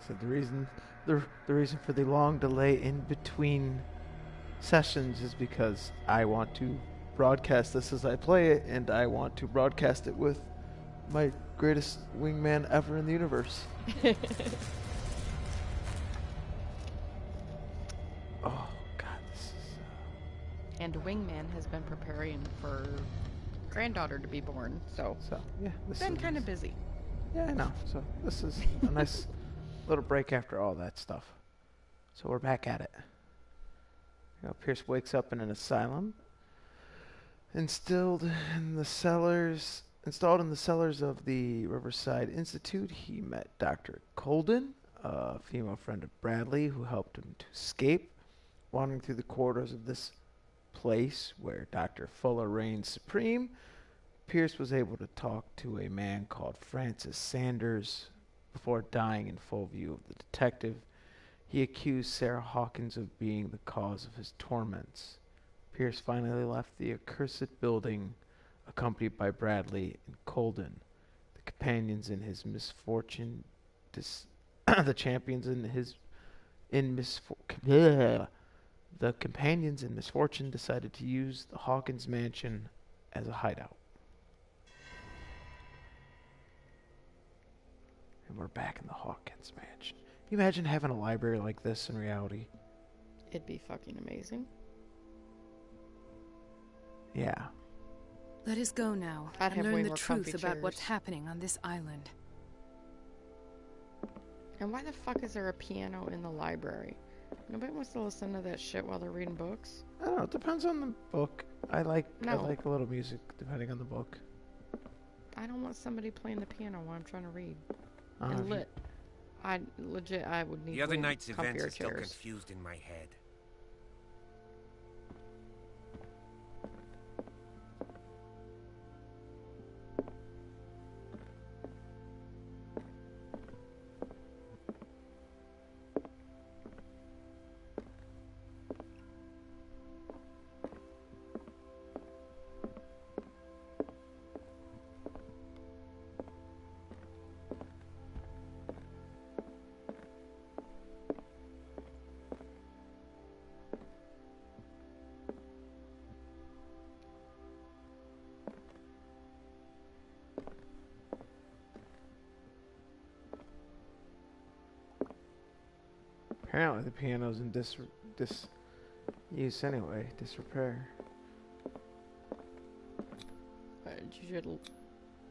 So the reason for the long delay in between sessions is because I want to broadcast this as I play it, and I want to broadcast it with my greatest wingman ever in the universe. Oh God, this is. And wingman has been preparing for granddaughter to be born, so Yeah, this been is kind of busy. Yeah, I know. So this is a nice little break after all that stuff. So we're back at it. Pierce wakes up in an asylum, installed in the cellars of the Riverside Institute. He met Dr. Colden, a female friend of Bradley, who helped him to escape. Wandering through the corridors of this place where Dr. Fuller reigns supreme, Pierce was able to talk to a man called Francis Sanders before dying in full view of the detective. He accused Sarah Hawkins of being the cause of his torments. Pierce finally left the accursed building, accompanied by Bradley and Colden. The companions in his misfortune, the companions in misfortune decided to use the Hawkins mansion as a hideout. And we're back in the Hawkins mansion. Can you imagine having a library like this in reality? It'd be fucking amazing. Yeah. Let us go now I'd and have way learn the more truth comfy about what's chairs. happening on this island. And why the fuck is there a piano in the library? Nobody wants to listen to that shit while they're reading books. I don't know. It depends on the book. I like a little music depending on the book. I don't want somebody playing the piano while I'm trying to read. And I would need The other night's events are still chairs. confused in my head. Apparently the piano's in disuse anyway. Disrepair. You should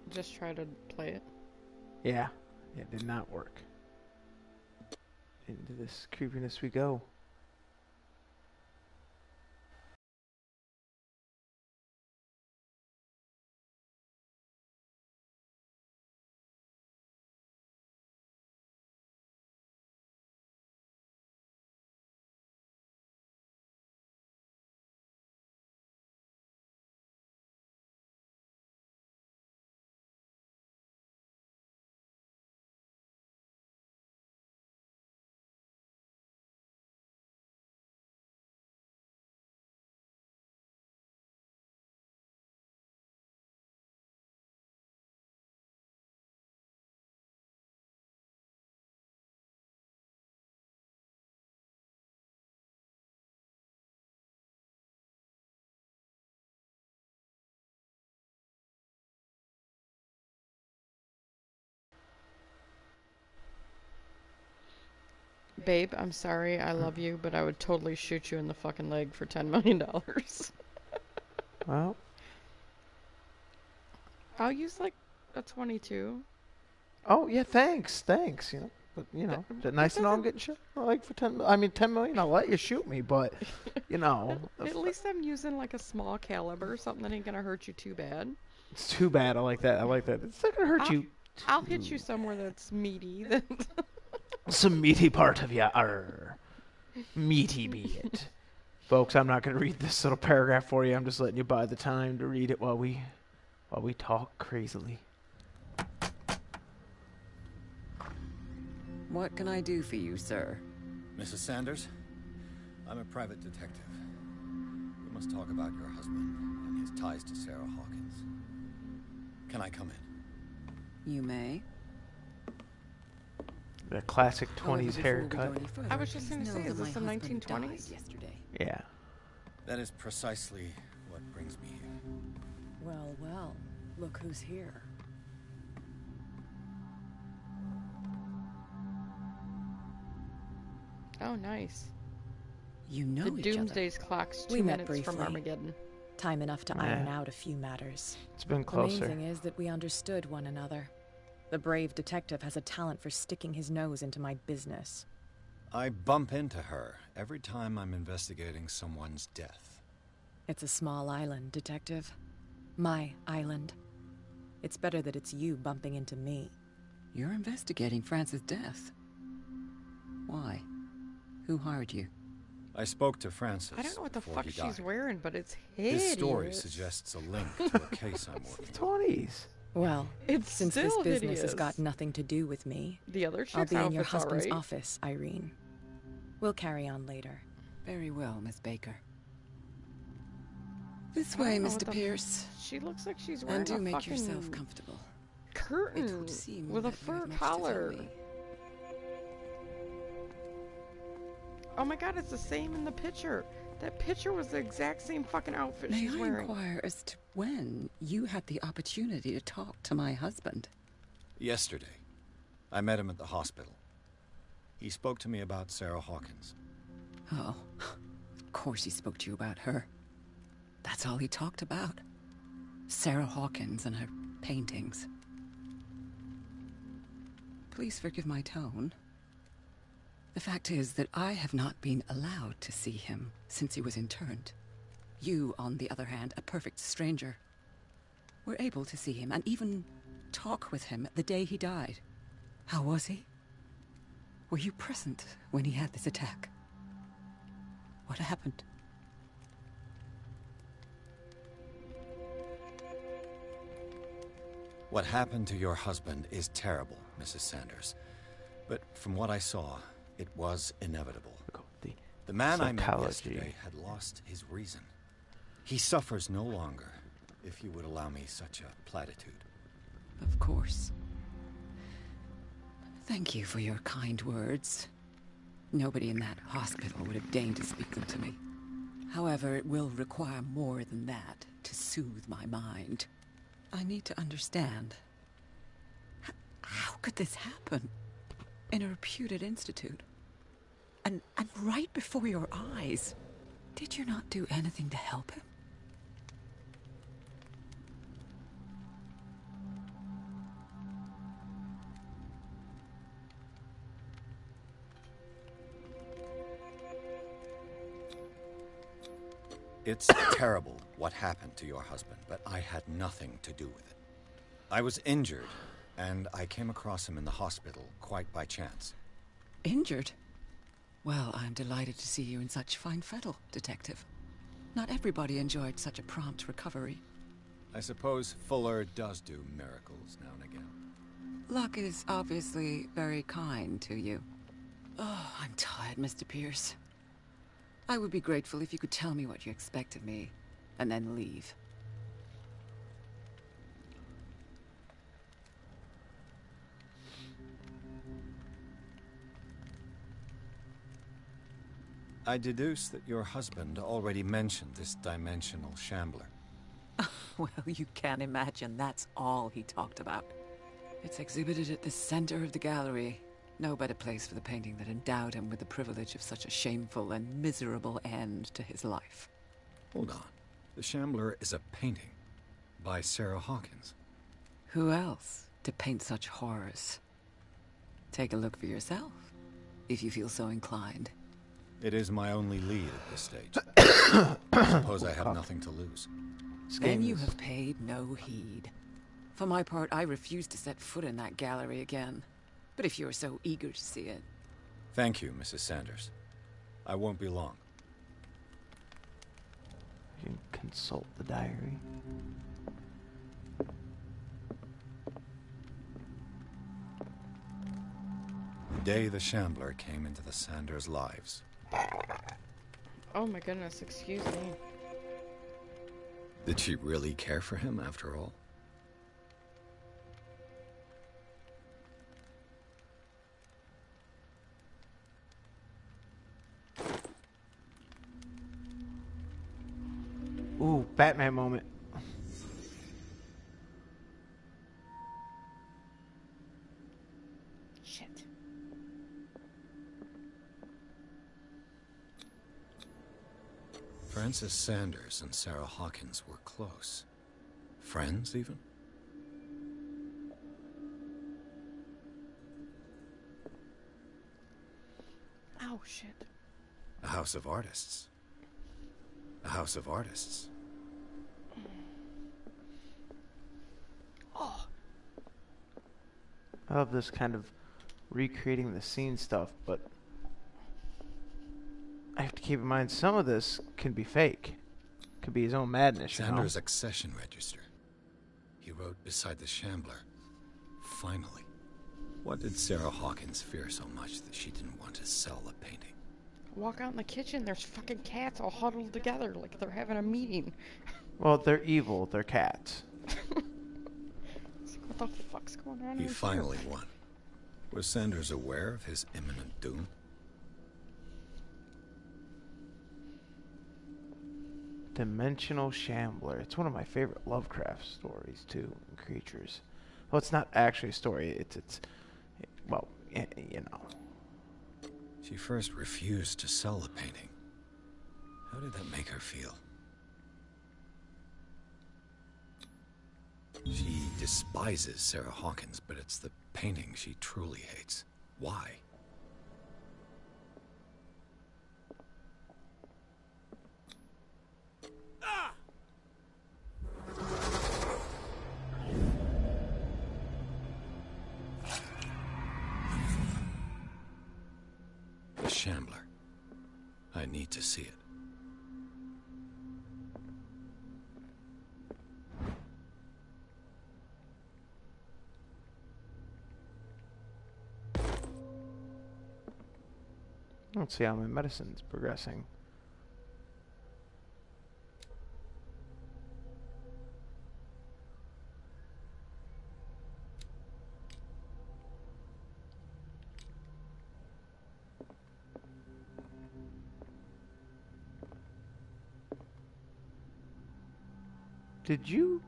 just try to play it. Yeah. It did not work. Into this creepiness we go. Babe, I'm sorry, I love you, but I would totally shoot you in the fucking leg for $10 million. Well. I'll use like a 22. Oh yeah, thanks. You know, but you know, nice to know I'm getting shot. Like for 10 million, I'll let you shoot me, but you know. At least I'm using like a small caliber, something that ain't gonna hurt you too bad. It's too bad. I like that. It's not gonna hurt you. I'll hit you somewhere that's meaty. Some meaty part of ya. Meaty be it. Folks, I'm not going to read this little paragraph for you. I'm just letting you buy the time to read it while we talk crazily. What can I do for you, sir? Mrs. Sanders, I'm a private detective. We must talk about your husband and his ties to Sarah Hawkins. Can I come in? You may. The classic However, 20s before we haircut. go any further, I was just please gonna say, know is that this the my husband 1920s? died yesterday. Yeah. That is precisely what brings me here. Well, well, look who's here. Oh, nice. You know The each other. Doomsday's clock's 2 We met minutes from briefly. Armageddon. Time enough to Yeah. iron out a few matters. It's been The main closer. thing is that we understood one another. The brave detective has a talent for sticking his nose into my business. I bump into her every time I'm investigating someone's death. It's a small island, detective. My island. It's better that it's you bumping into me. You're investigating Francis' death. Why? Who hired you? I spoke to Francis. I don't know what the before fuck he she's died. wearing, but it's hideous. His story suggests a link to a case I'm working on. 20s. Well, It's since this still business hideous. has got nothing to do with me, The other I'll chick's be in your outfit's husband's alright. office, Irene. We'll carry on later. Very well, Miss Baker. This I don't way, know what Mr. the- Pierce. She looks like she's wearing And do a make fucking yourself comfortable. curtain It would seem with a that you fur have much to tell collar. me. Oh my god, it's the same in the picture. That picture was the exact same fucking outfit May she's I wearing. inquire as to when you had the opportunity to talk to my husband? Yesterday, I met him at the hospital. He spoke to me about Sarah Hawkins. Oh, of course he spoke to you about her. That's all he talked about. Sarah Hawkins and her paintings. Please forgive my tone. The fact is that I have not been allowed to see him since he was interned. You, on the other hand, a perfect stranger, were able to see him and even talk with him the day he died. How was he? Were you present when he had this attack? What happened? What happened to your husband is terrible, Mrs. Sanders. But from what I saw, it was inevitable. The man I met psychology. yesterday had lost his reason. He suffers no longer, if you would allow me such a platitude. Of course. Thank you for your kind words. Nobody in that hospital would have deigned to speak them to me. However, it will require more than that to soothe my mind. I need to understand. How could this happen? In a reputed institute? And right before your eyes? Did you not do anything to help him? It's terrible what happened to your husband, but I had nothing to do with it. I was injured, and I came across him in the hospital quite by chance. Injured? Well, I'm delighted to see you in such fine fettle, Detective. Not everybody enjoyed such a prompt recovery. I suppose Fuller does do miracles now and again. Luck is obviously very kind to you. Oh, I'm tired, Mr. Pierce. I would be grateful if you could tell me what you expect of me, and then leave. I deduce that your husband already mentioned this dimensional shambler. Well, you can imagine that's all he talked about. It's exhibited at the center of the gallery. No better place for the painting that endowed him with the privilege of such a shameful and miserable end to his life. Hold on. The shambler is a painting by Sarah Hawkins. Who else to paint such horrors? Take a look for yourself, if you feel so inclined. It is my only lead at this stage. I suppose I have nothing to lose. Then you have paid no heed. For my part, I refuse to set foot in that gallery again. But if you're so eager to see it... Thank you, Mrs. Sanders. I won't be long. You can consult the diary. The day the shambler came into the Sanders' lives. Oh my goodness, excuse me. Did she really care for him after all? Ooh, Batman moment. Shit. Francis Sanders and Sarah Hawkins were close. Friends, even? Oh, shit. A house of artists. A house of artists. Oh. I love this kind of recreating the scene stuff, but I have to keep in mind some of this can be fake. Could be his own madness, Sanders' accession register. He wrote beside the Shambler, "Finally." What did Sarah Hawkins fear so much that she didn't want to sell the painting? Walk out in the kitchen, there's fucking cats all huddled together like they're having a meeting. Well, they're evil. They're cats. It's like, what the fuck's going on? He finally won. Was Sanders aware of his imminent doom? Dimensional Shambler. It's one of my favorite Lovecraft stories, too, and creatures. Well, it's not actually a story. Well, you know. She first refused to sell the painting. How did that make her feel? She despises Sarah Hawkins, but it's the painting she truly hates. Why? The Shambler. I need to see it. Let's see how my medicine's progressing. Did you?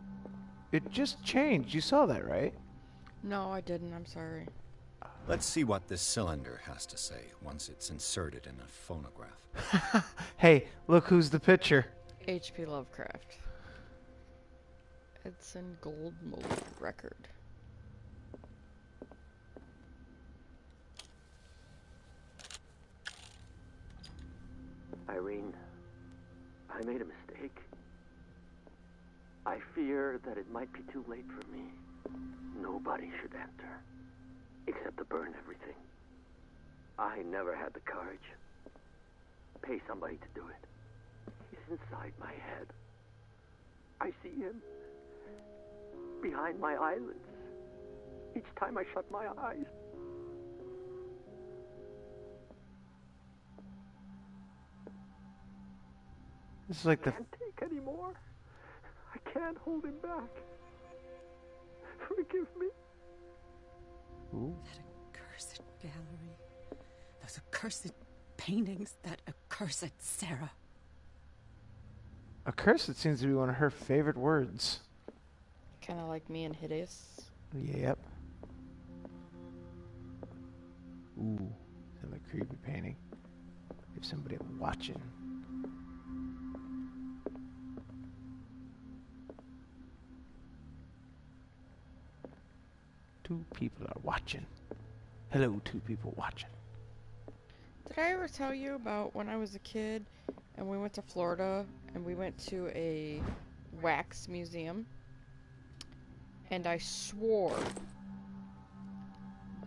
It just changed. You saw that, right? No, I didn't. I'm sorry. Let's see what this cylinder has to say once it's inserted in a phonograph. Hey, look who's the pitcher. H.P. Lovecraft. Edson Gold Mold Record. Irene, I made a mistake. I fear that it might be too late for me. Nobody should enter, except to burn everything. I never had the courage. Pay somebody to do it. He's inside my head. I see him behind my eyelids each time I shut my eyes. This is like I can't take any more. I can't hold him back. Forgive me. Ooh. That accursed gallery. Those accursed paintings. That accursed Sarah. Accursed seems to be one of her favorite words. Kind of like me and Hideous. Yep. Ooh, another creepy painting. If somebody watching. Two people are watching. Hello, two people watching. Did I ever tell you about when I was a kid and we went to Florida and we went to a wax museum and I swore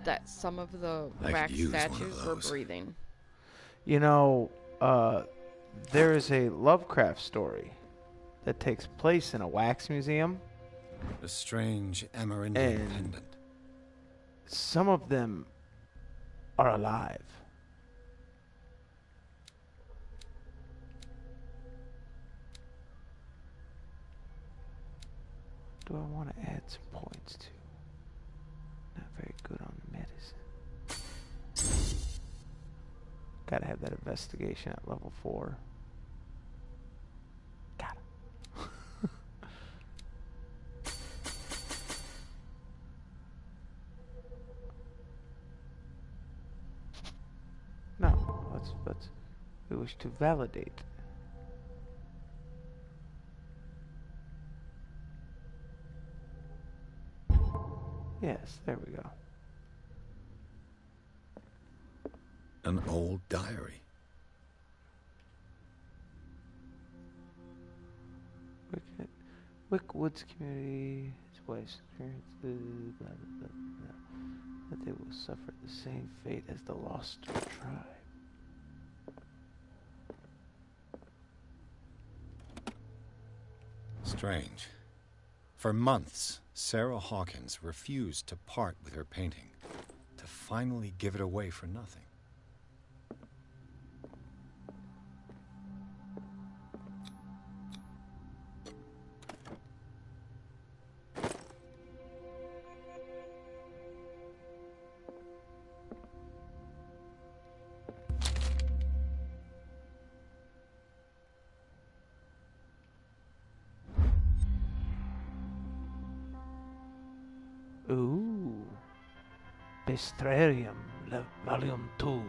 that some of the wax statues were breathing? You know, there is a Lovecraft story that takes place in a wax museum. A strange Amerindian pendant. Some of them are alive. Do I want to add some points to? Not very good on medicine. Gotta have that investigation at level 4. Got it. but we wish to validate. Yes, there we go. An old diary. Wickwoods community, his wife's experiences, blah, blah, blah, blah, that they will suffer the same fate as the lost tribe. Strange. For months, Sarah Hawkins refused to part with her painting, to finally give it away for nothing. Ooh. Bestrarium, Volume 2.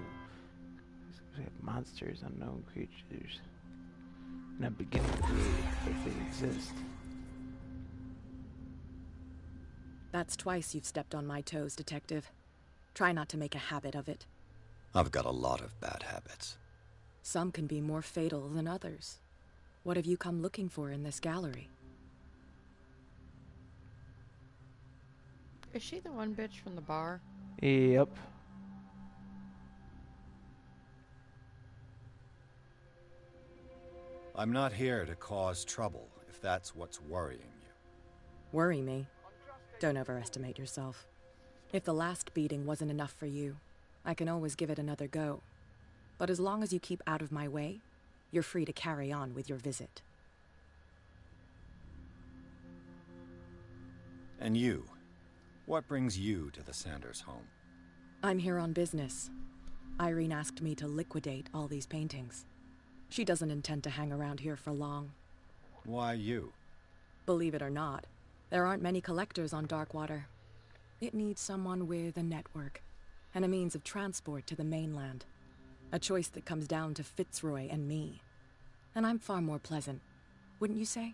We have monsters, unknown creatures. Not beginning to believe that they exist. That's twice you've stepped on my toes, Detective. Try not to make a habit of it. I've got a lot of bad habits. Some can be more fatal than others. What have you come looking for in this gallery? Is she the one bitch from the bar? Yep. I'm not here to cause trouble, if that's what's worrying you. Worry me? Don't overestimate yourself. If the last beating wasn't enough for you, I can always give it another go. But as long as you keep out of my way, you're free to carry on with your visit. And you? What brings you to the Sanders home? I'm here on business. Irene asked me to liquidate all these paintings. She doesn't intend to hang around here for long. Why you? Believe it or not, there aren't many collectors on Darkwater. It needs someone with a network and a means of transport to the mainland. A choice that comes down to Fitzroy and me. And I'm far more pleasant, wouldn't you say?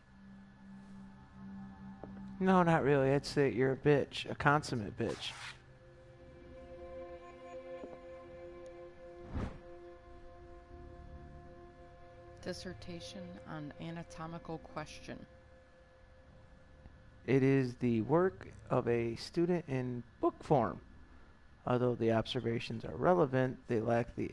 No, not really. I'd say you're a bitch. A consummate bitch. Dissertation on anatomical question. It is the work of a student in book form. Although the observations are relevant, they lack the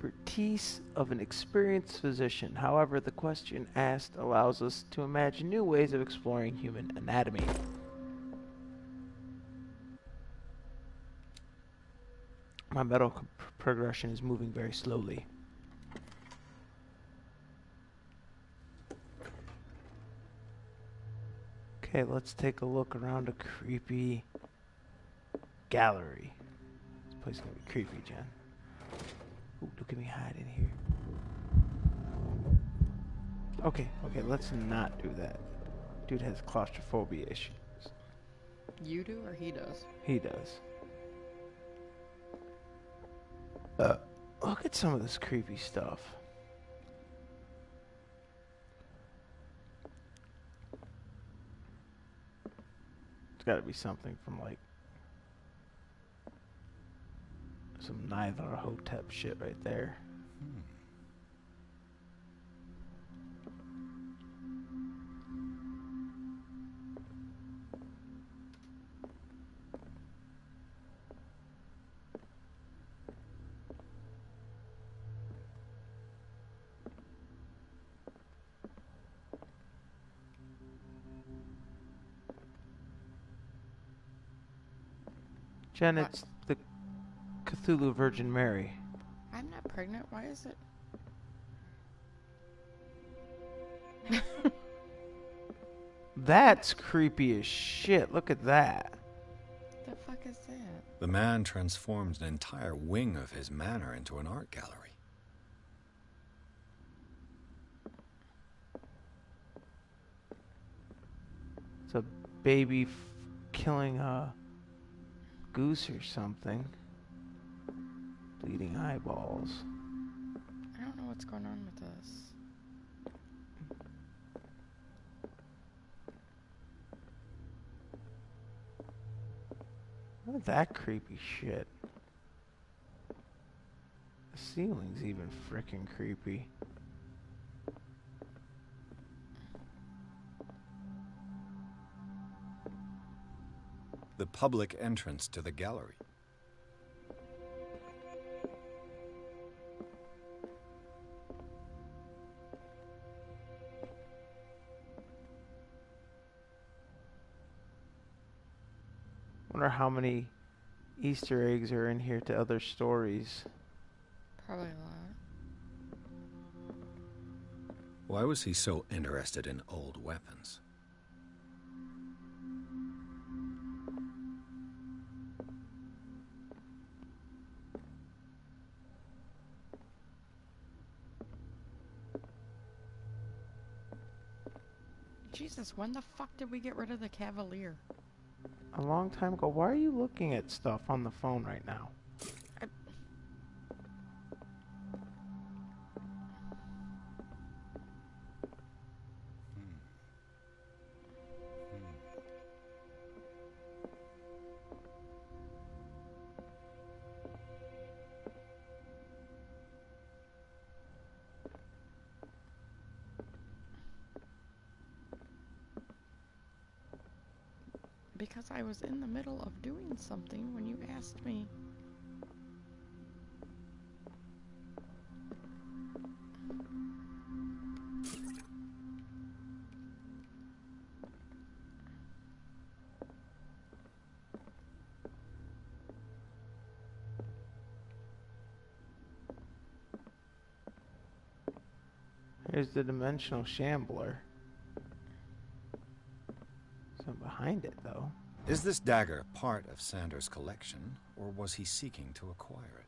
expertise of an experienced physician. However, the question asked allows us to imagine new ways of exploring human anatomy. My medical progression is moving very slowly. Okay, let's take a look around a creepy gallery. This place is gonna be creepy, Jen. Ooh, look at me hiding here. Okay, let's not do that. Dude has claustrophobia issues. You do or he does? He does. Look at some of this creepy stuff. It's gotta be something from like some Nythar Hotep shit right there. Jen, What? it's the Cthulhu Virgin Mary. I'm not pregnant. Why is it? That's creepy as shit. Look at that. The fuck is that? The man transformed an entire wing of his manor into an art gallery. It's a baby killing a goose or something. Bleeding eyeballs. what's going on with us. Look at that creepy shit. The ceiling's even frickin' creepy. The public entrance to the gallery. Wonder how many Easter eggs are in here to other stories. Probably a lot. Why was he so interested in old weapons? Jesus, when the fuck did we get rid of the Cavalier? A long time ago. Why are you looking at stuff on the phone right now? Because I was in the middle of doing something when you asked me. Here's the dimensional shambler. Something behind it, though. Is this dagger part of Sanders' collection, or was he seeking to acquire it?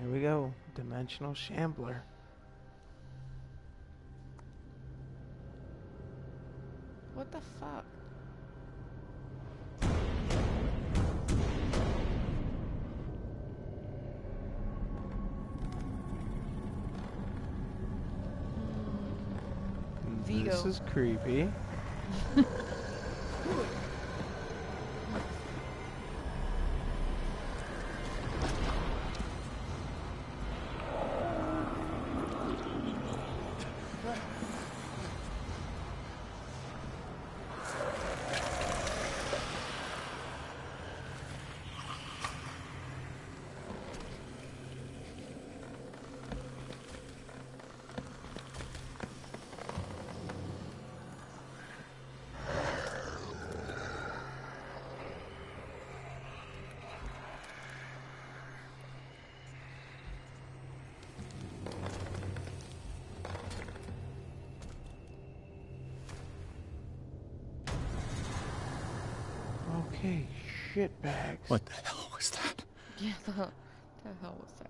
Here we go. Dimensional shambler. What the fuck? Vigo. This is creepy. Okay, shitbags. What the hell was that? Yeah, the hell was that?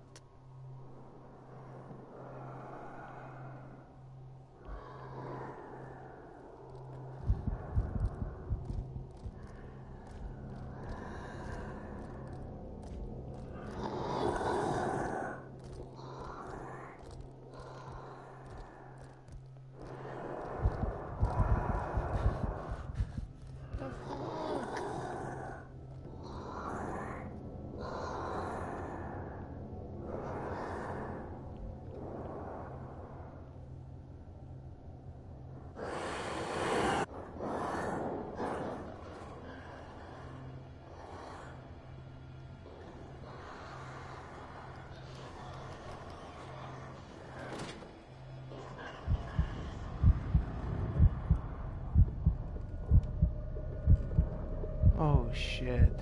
Oh shit.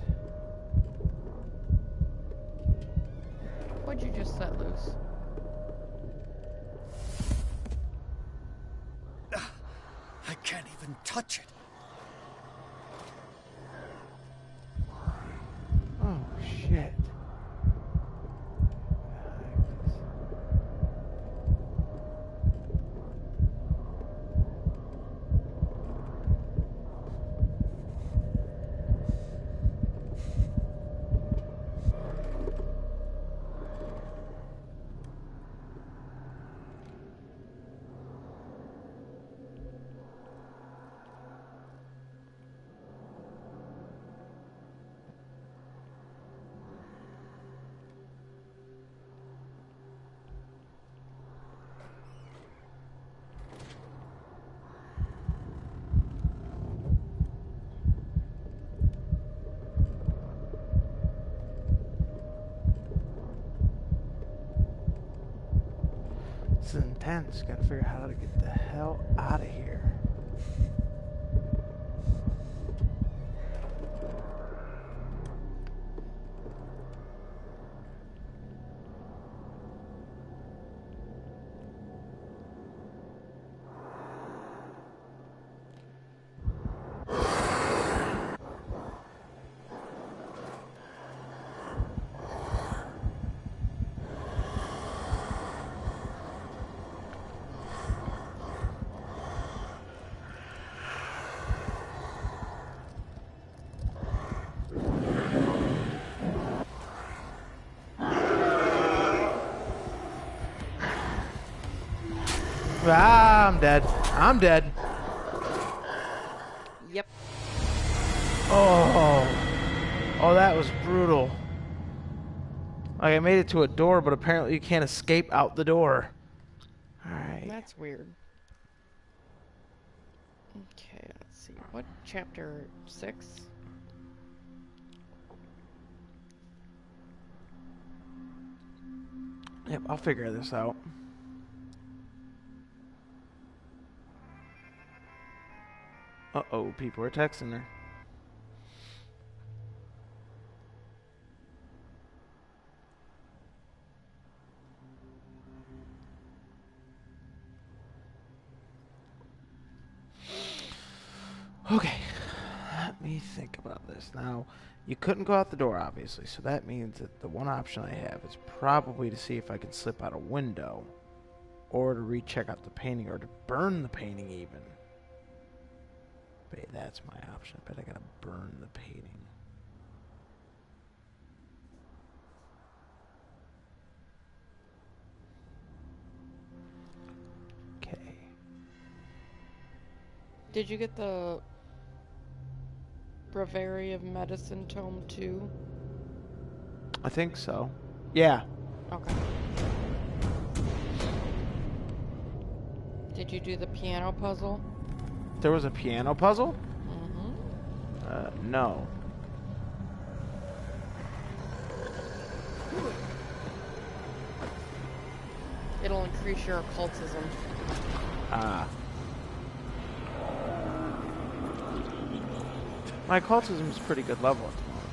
What'd you just set loose? I can't even touch it. intense. Gotta figure out how to get the hell out of here. Ah, I'm dead. I'm dead. Yep. Oh, that was brutal. Like, I made it to a door, but apparently you can't escape out the door. Alright. That's weird. Okay, let's see. What chapter 6? Yep, I'll figure this out. Uh-oh, people are texting her. Okay, let me think about this. Now, you couldn't go out the door, obviously, so that means that the one option I have is probably to see if I can slip out a window, or to recheck out the painting, or to burn the painting even. But that's my option. I bet I gotta burn the painting. Okay. Did you get the Breviary of Medicine Tome 2? I think so. Yeah. Okay. Did you do the piano puzzle? There was a piano puzzle? Mm-hmm. No. It'll increase your occultism. Ah. My occultism is pretty good level at the moment.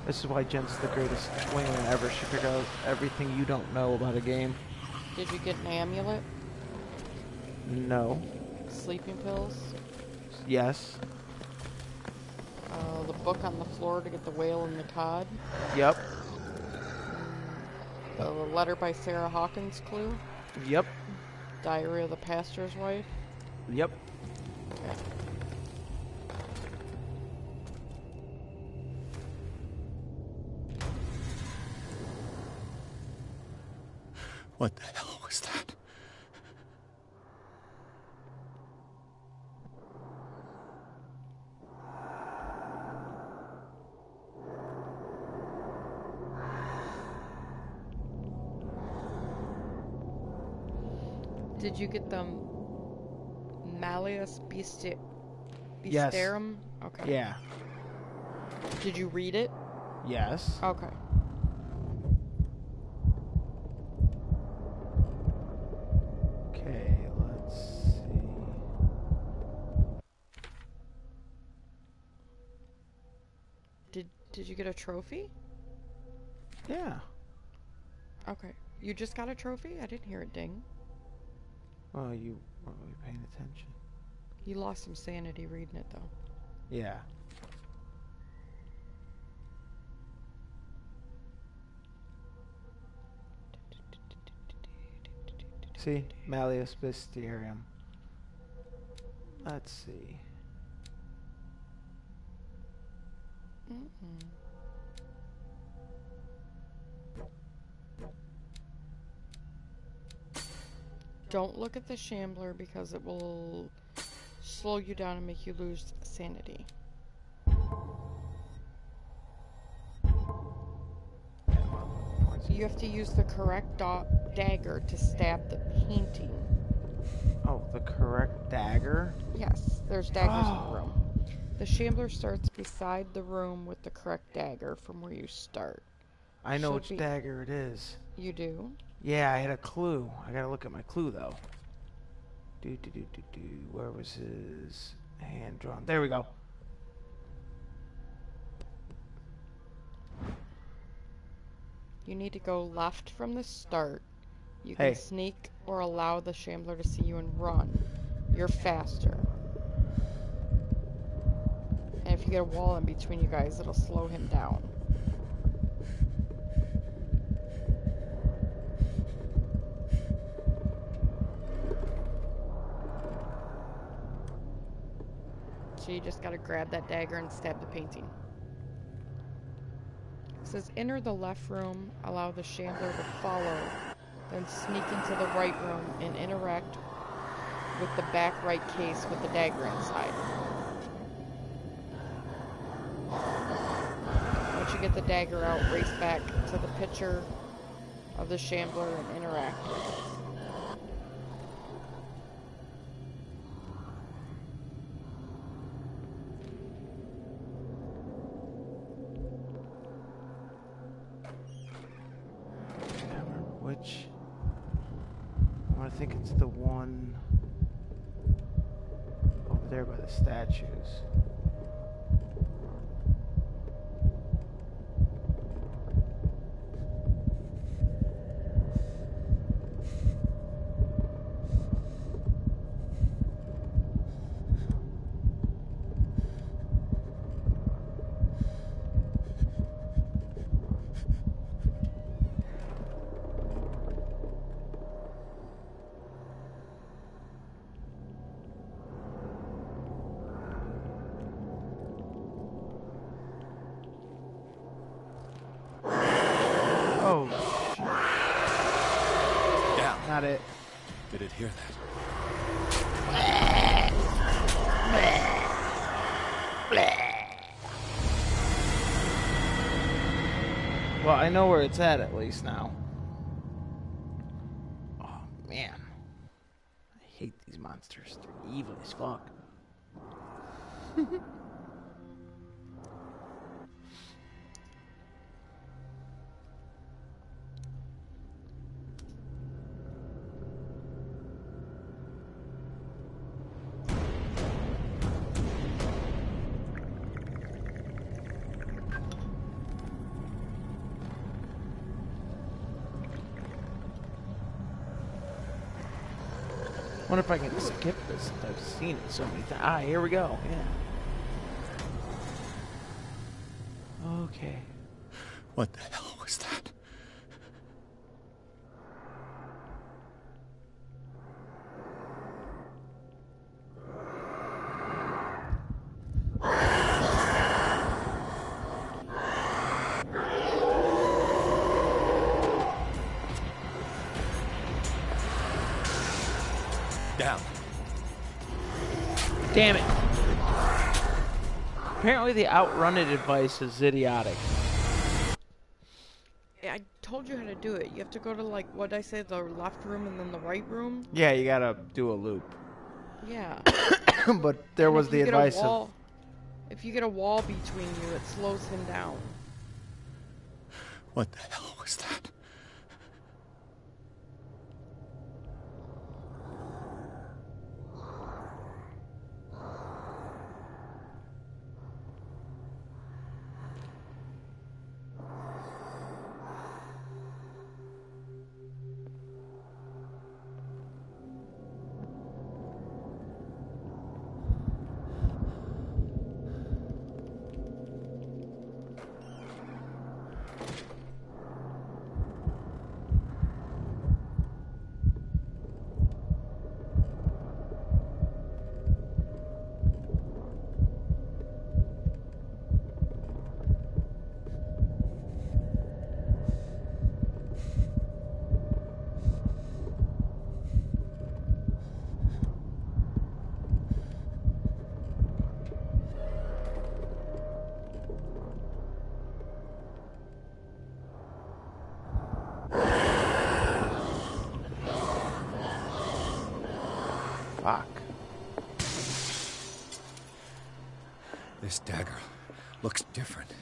This is why Jen's the greatest wingman ever. She figured out everything you don't know about a game. Did you get an amulet? No. Sleeping pills? Yes. The book on the floor to get the whale and the cod? Yep. The letter by Sarah Hawkins clue? Yep. Diary of the pastor's wife? Yep. Okay. What the hell was that? Did you get the Malleus Beastarum? Yes. Okay. Yeah. Did you read it? Yes. Okay. Okay, let's see. Did you get a trophy? Yeah. Okay. You just got a trophy? I didn't hear it ding. Well, you weren't really paying attention. You lost some sanity reading it, though. Yeah. See? Malleus Beastarum. Let's see. Mm-mm. Don't look at the shambler because it will slow you down and make you lose sanity. You have to use the correct dagger to stab the painting. Oh, the correct dagger? Yes, there's daggers in the room. The shambler starts beside the room with the correct dagger from where you start. I know Should which be- dagger it is. You do? Yeah, I had a clue. I gotta look at my clue, though. Where was his hand drawn? There we go. You need to go left from the start. You Hey. can sneak or allow the shambler to see you and run. You're faster. And if you get a wall in between you guys, it'll slow him down. So you just gotta grab that dagger and stab the painting. It says enter the left room, allow the shambler to follow, then sneak into the right room and interact with the back right case with the dagger inside. Once you get the dagger out, race back to the picture of the shambler and interact with it. Which I think it's the one over there by the statues. Oh, shit. Yeah. Not it. Did it hear that? Well, I know where it's at least now. Oh, man. I hate these monsters. They're evil as fuck. Wonder if I can skip this since I've seen it so many times. Ah, here we go. Yeah. Okay. What the hell was that? Down. Damn it. Apparently the outrun it advice is idiotic. Yeah, I told you how to do it. You have to go to, like, what did I say, the left room and then the right room? Yeah, you gotta do a loop. Yeah. But there was the advice of... If you get a wall between you, it slows him down. What the hell was that? Fuck. This dagger looks different.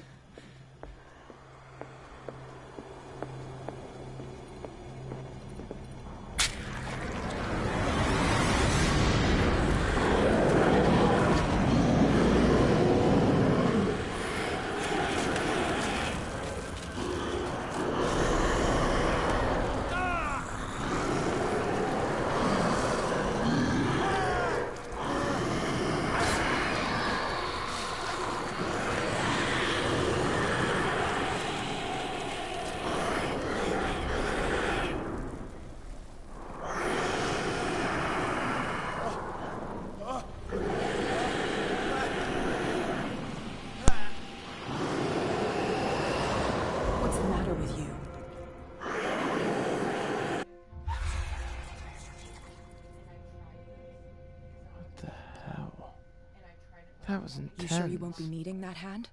That was intense. You sure you won't be needing that hand?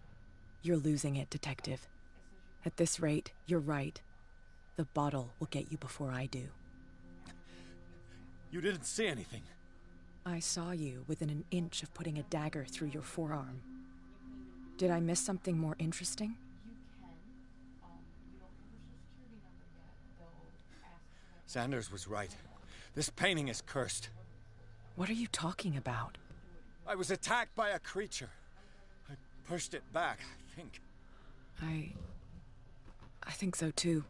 You're losing it, Detective. At this rate, you're right. The bottle will get you before I do. You didn't see anything. I saw you within an inch of putting a dagger through your forearm. Did I miss something more interesting? Sanders was right. This painting is cursed. What are you talking about? I was attacked by a creature. I pushed it back, I think. I think so too.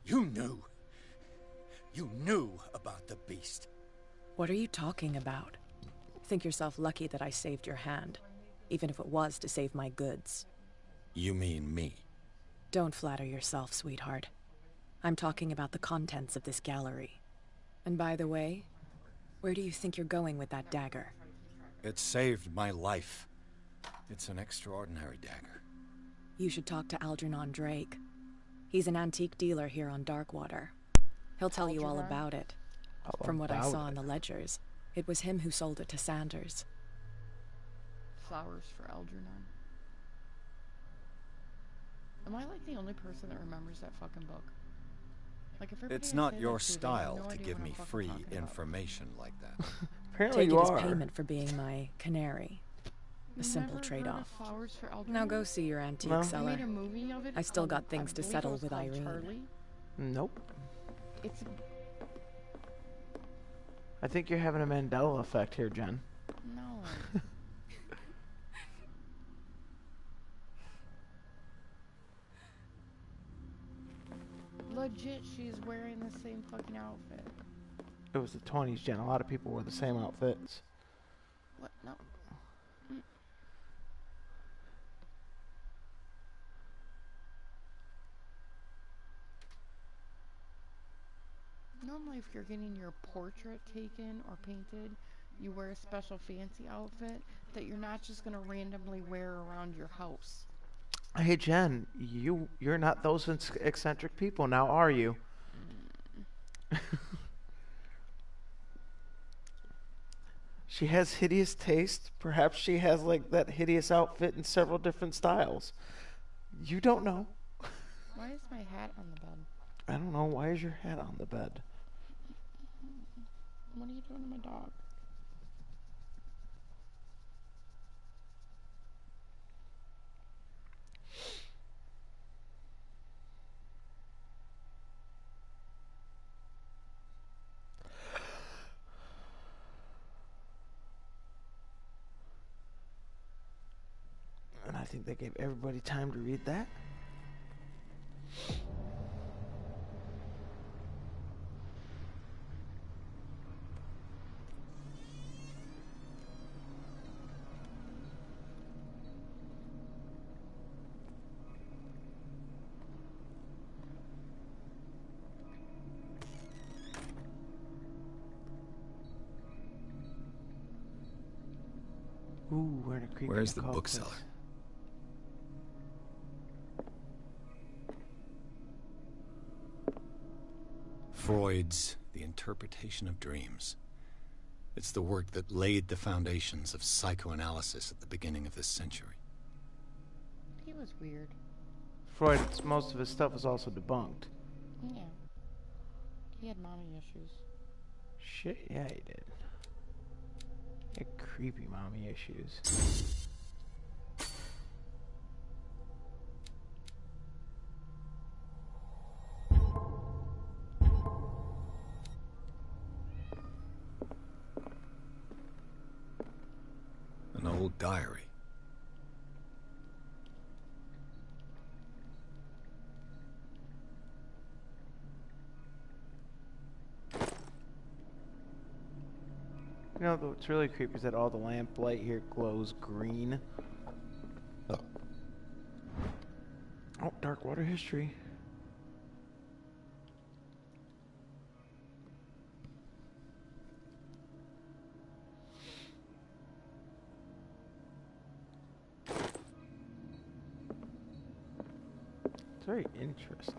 You knew. You knew about the beast. What are you talking about? Think yourself lucky that I saved your hand, even if it was to save my goods. You mean me? Don't flatter yourself, sweetheart. I'm talking about the contents of this gallery. And by the way, where do you think you're going with that dagger? It saved my life. It's an extraordinary dagger. You should talk to Algernon Drake. He's an antique dealer here on Darkwater. He'll tell you all about it. From what I saw in the ledgers, it was him who sold it to Sanders. Flowers for Algernon. Am I like the only person that remembers that fucking book? Like, if It's not your style to give me free information like that. Apparently Take you it as are. payment for being my canary. A simple trade-off. Now go see your antique No. seller. Made a movie of it. I still got I things to believe it settle was with called Irene. Charlie. Nope. It's I think you're having a Mandela effect here, Jen. no. Legit, she's wearing the same fucking outfit. It was the 20s, Jen. A lot of people wore the same outfits. What? No. Normally, if you're getting your portrait taken or painted, you wear a special fancy outfit that you're not just going to randomly wear around your house. Hey, Jen, you're not those eccentric people now, are you? She has hideous taste. Perhaps she has like that hideous outfit in several different styles. You don't know. Why is my hat on the bed? I don't know. Why is your hat on the bed? What are you doing to my dog? And I think they gave everybody time to read that. Ooh, we're in a creepy Where's the occult bookseller? place. Freud's The Interpretation of Dreams. It's the work that laid the foundations of psychoanalysis at the beginning of this century. He was weird. Freud's most of his stuff was also debunked. Yeah. He had mommy issues. Shit, yeah, he did. He had creepy mommy issues. An old diary. You know, what's really creepy is that all the lamp light here glows green. Oh. Oh, Darkwater history. It's very interesting.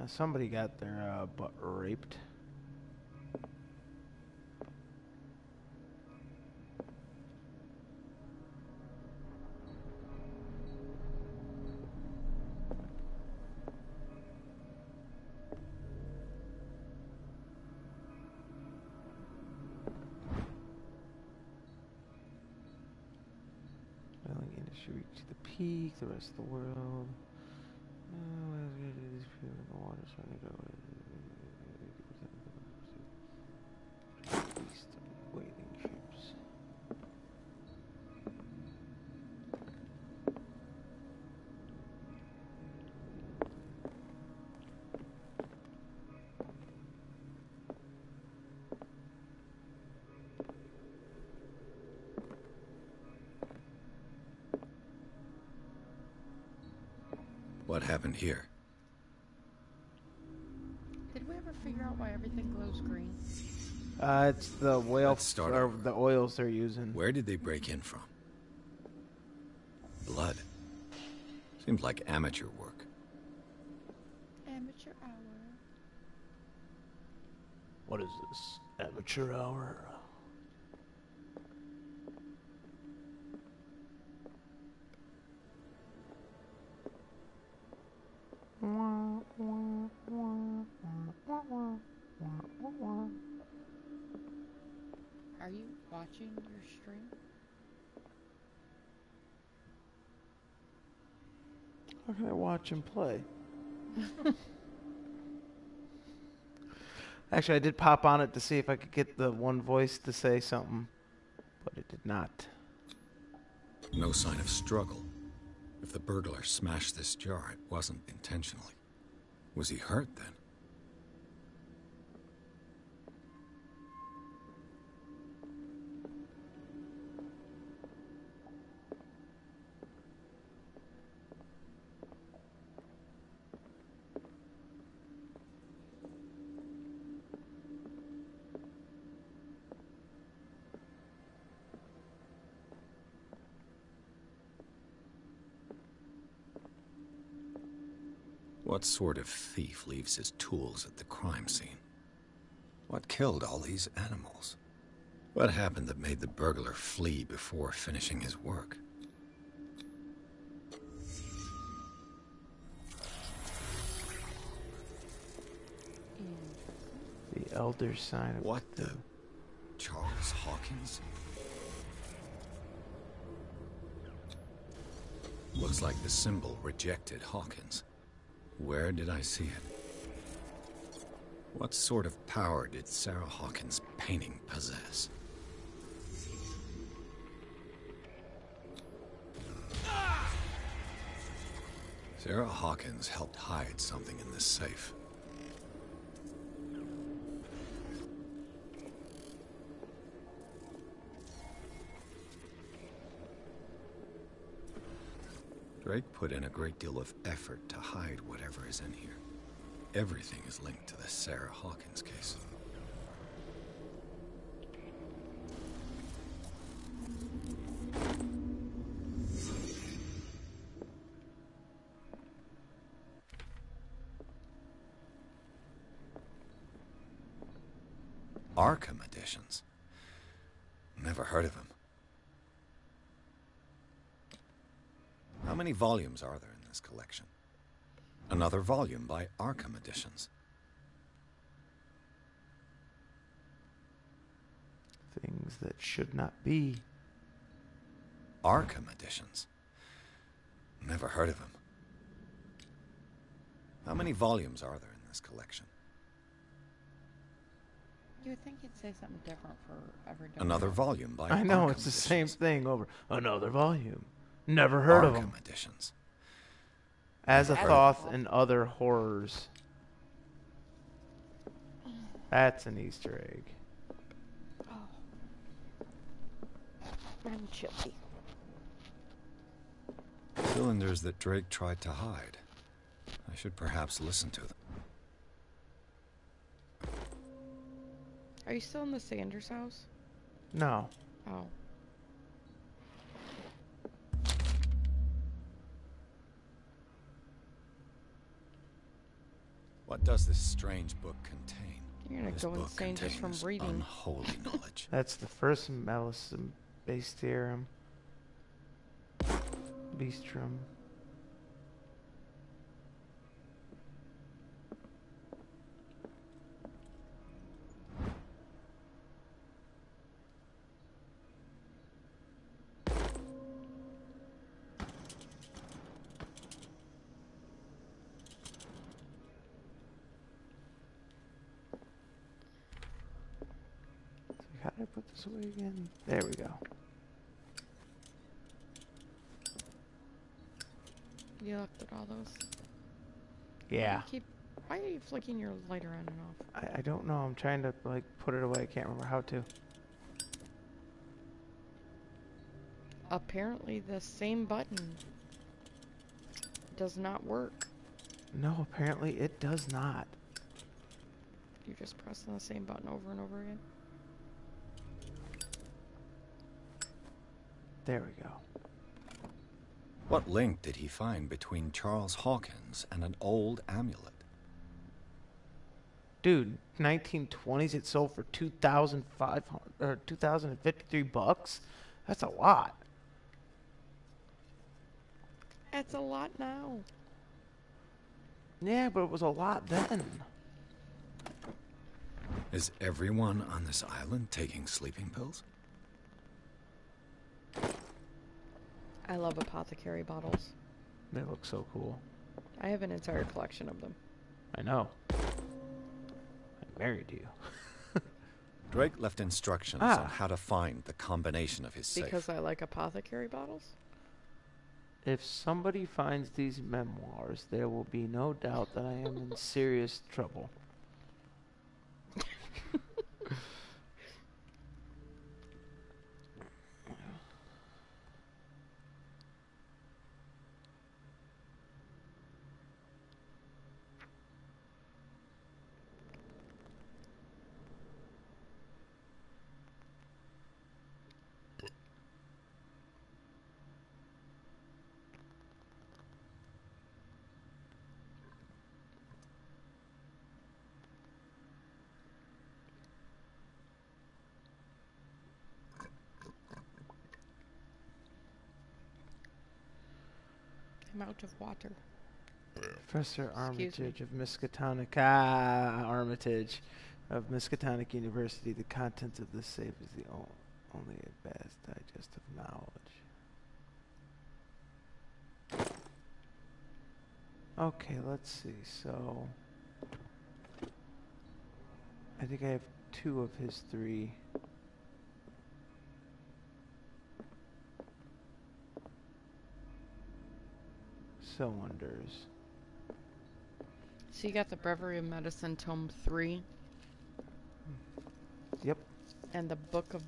Somebody got their butt raped. Reach the peak, the rest of the world. These people in the water trying to go. East waiting ships. What happened here? Did we ever figure out why everything glows green? It's the whale or over. the oils they're using. Where did they break in from? Blood. Seems like amateur work. Amateur hour. What is this? Amateur hour? Are you watching your stream? How can I watch and play? Actually, I did pop on it to see if I could get the one voice to say something, but it did not. No sign of struggle. If the burglar smashed this jar, it wasn't intentionally. Was he hurt then? What sort of thief leaves his tools at the crime scene? What killed all these animals? What happened that made the burglar flee before finishing his work? The elder sign of What the? Charles Hawkins? Looks like the symbol rejected Hawkins. Where did I see it? What sort of power did Sarah Hawkins' painting possess? Sarah Hawkins helped hide something in this safe. Drake put in a great deal of effort to hide whatever is in here. Everything is linked to the Sarah Hawkins case. Arkham editions. Never heard of him. How many volumes are there in this collection? Another volume by Arkham Editions. Things that should not be. Arkham Editions. Never heard of him. How many volumes are there in this collection? You would think you'd say something different for every different Another volume by I know, Arkham it's the Editions. same thing over. Another volume. Never heard of them. Arkham Editions. Azathoth and other horrors. That's an Easter egg. I'm chilly. Cylinders that Drake tried to hide. I should perhaps listen to them. Are you still in the Sanders house? No. Oh. What does this strange book contain? You're gonna This go book insane just from contains reading. unholy knowledge. That's the first Melism-based theorem. Beastrum. How did I put this away again? There we go. You looked at all those. Yeah. Why are you flicking your lighter on and off? I don't know. I'm trying to like put it away. I can't remember how to. Apparently the same button does not work. No, apparently it does not. You're just pressing the same button over and over again. There we go. What link did he find between Charles Hawkins and an old amulet? Dude, 1920s it sold for $2,500 or $2,053. That's a lot. That's a lot now. Yeah, but it was a lot then. Is everyone on this island taking sleeping pills? I love apothecary bottles. They look so cool. I have an entire collection of them. I know. I married you. Drake left instructions on how to find the combination of his safe. Because I like apothecary bottles? If somebody finds these memoirs, there will be no doubt that I am in serious trouble. I'm out of water. Professor Excuse me. Armitage of Miskatonic. Armitage of Miskatonic University. The contents of this safe is the only advanced digestive knowledge. Okay, let's see. So, I think I have 2 of his 3. Cylinders. So you got the Breviary of Medicine, Tome 3. Yep. And the Book of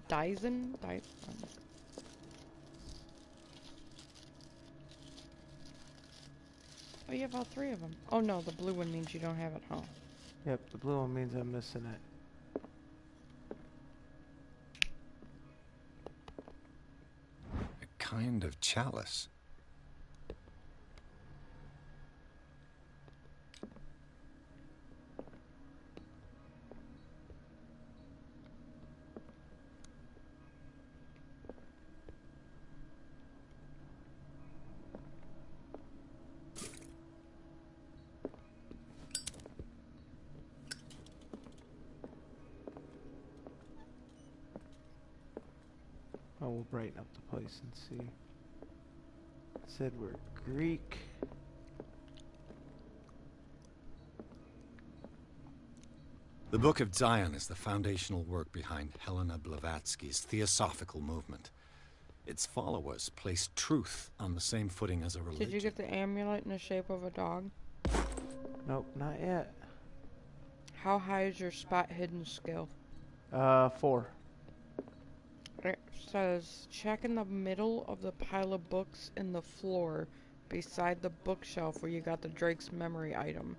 Dyson? Oh, you have all 3 of them. Oh no, the blue one means you don't have it, huh? Yep, the blue one means I'm missing it. A kind of chalice. Oh, we'll brighten up the place and see. It said we're Greek. The Book of Zion is the foundational work behind Helena Blavatsky's Theosophical movement. Its followers place truth on the same footing as a religion. Did you get the amulet in the shape of a dog? Nope, not yet. How high is your spot hidden skill? 4. It says, check in the middle of the pile of books in the floor beside the bookshelf where you got the Drake's memory item.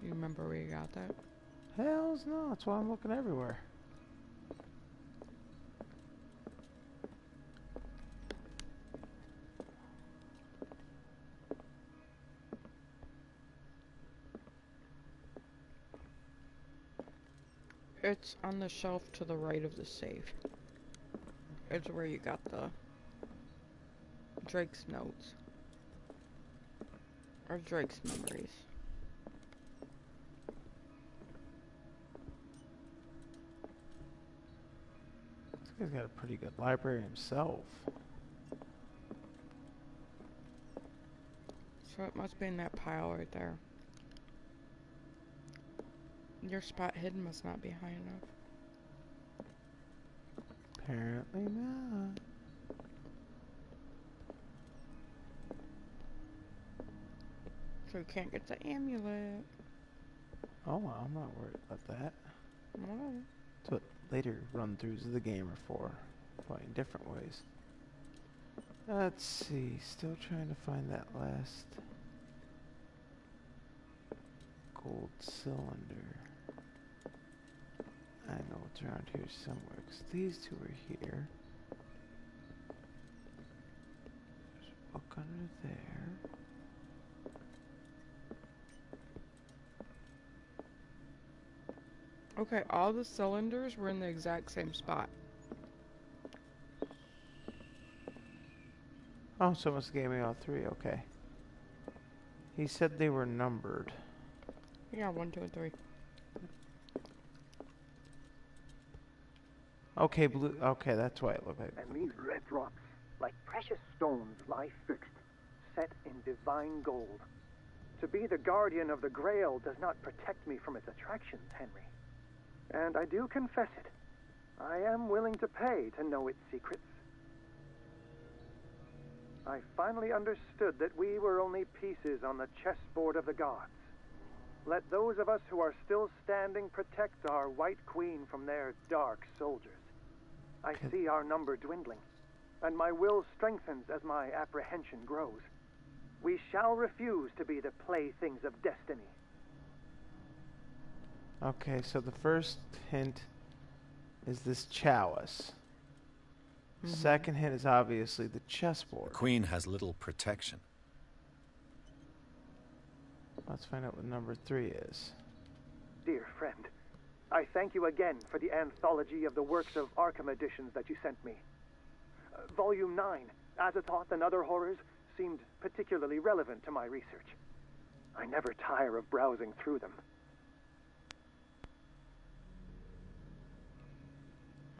You remember where you got that? Hells no, that's why I'm looking everywhere. It's on the shelf to the right of the safe. It's where you got the Drake's notes. Or Drake's memories. This guy's got a pretty good library himself. So it must be in that pile right there. Your spot hidden must not be high enough. Apparently not. So you can't get the amulet. Oh well, I'm not worried about that. Oh. That's what later run-throughs of the game are for. Playing different ways. Let's see, still trying to find that last gold cylinder. I know it's around here somewhere, because these two are here. There's a book under there. Okay, all the cylinders were in the exact same spot. Oh, so it must have gave me all three, okay. He said they were numbered. Yeah, 1, 2, and 3. Okay, blue. Okay, that's why it looked like. And these red rocks, like precious stones, lie fixed, set in divine gold. To be the guardian of the Grail does not protect me from its attractions, Henry. And I do confess it. I am willing to pay to know its secrets. I finally understood that we were only pieces on the chessboard of the gods. Let those of us who are still standing protect our White Queen from their dark soldiers. I see our number dwindling, and my will strengthens as my apprehension grows. We shall refuse to be the playthings of destiny. Okay, so the first hint is this chalice. Second hint is obviously the chessboard. The Queen has little protection. Let's find out what number 3 is. Dear friend, I thank you again for the anthology of the works of Arkham editions that you sent me. Volume 9, Azathoth and Other Horrors, seemed particularly relevant to my research. I never tire of browsing through them.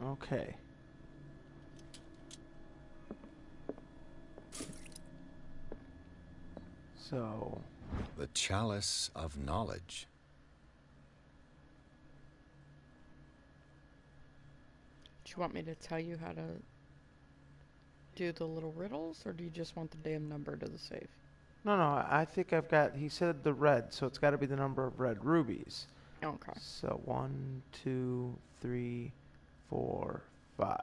Okay. So, The Chalice of Knowledge. Do you want me to tell you how to do the little riddles, or do you just want the damn number to the safe? no, I think I've got, he said the red, so it's got to be the number of red rubies. Okay. So 1, 2, 3, 4, 5.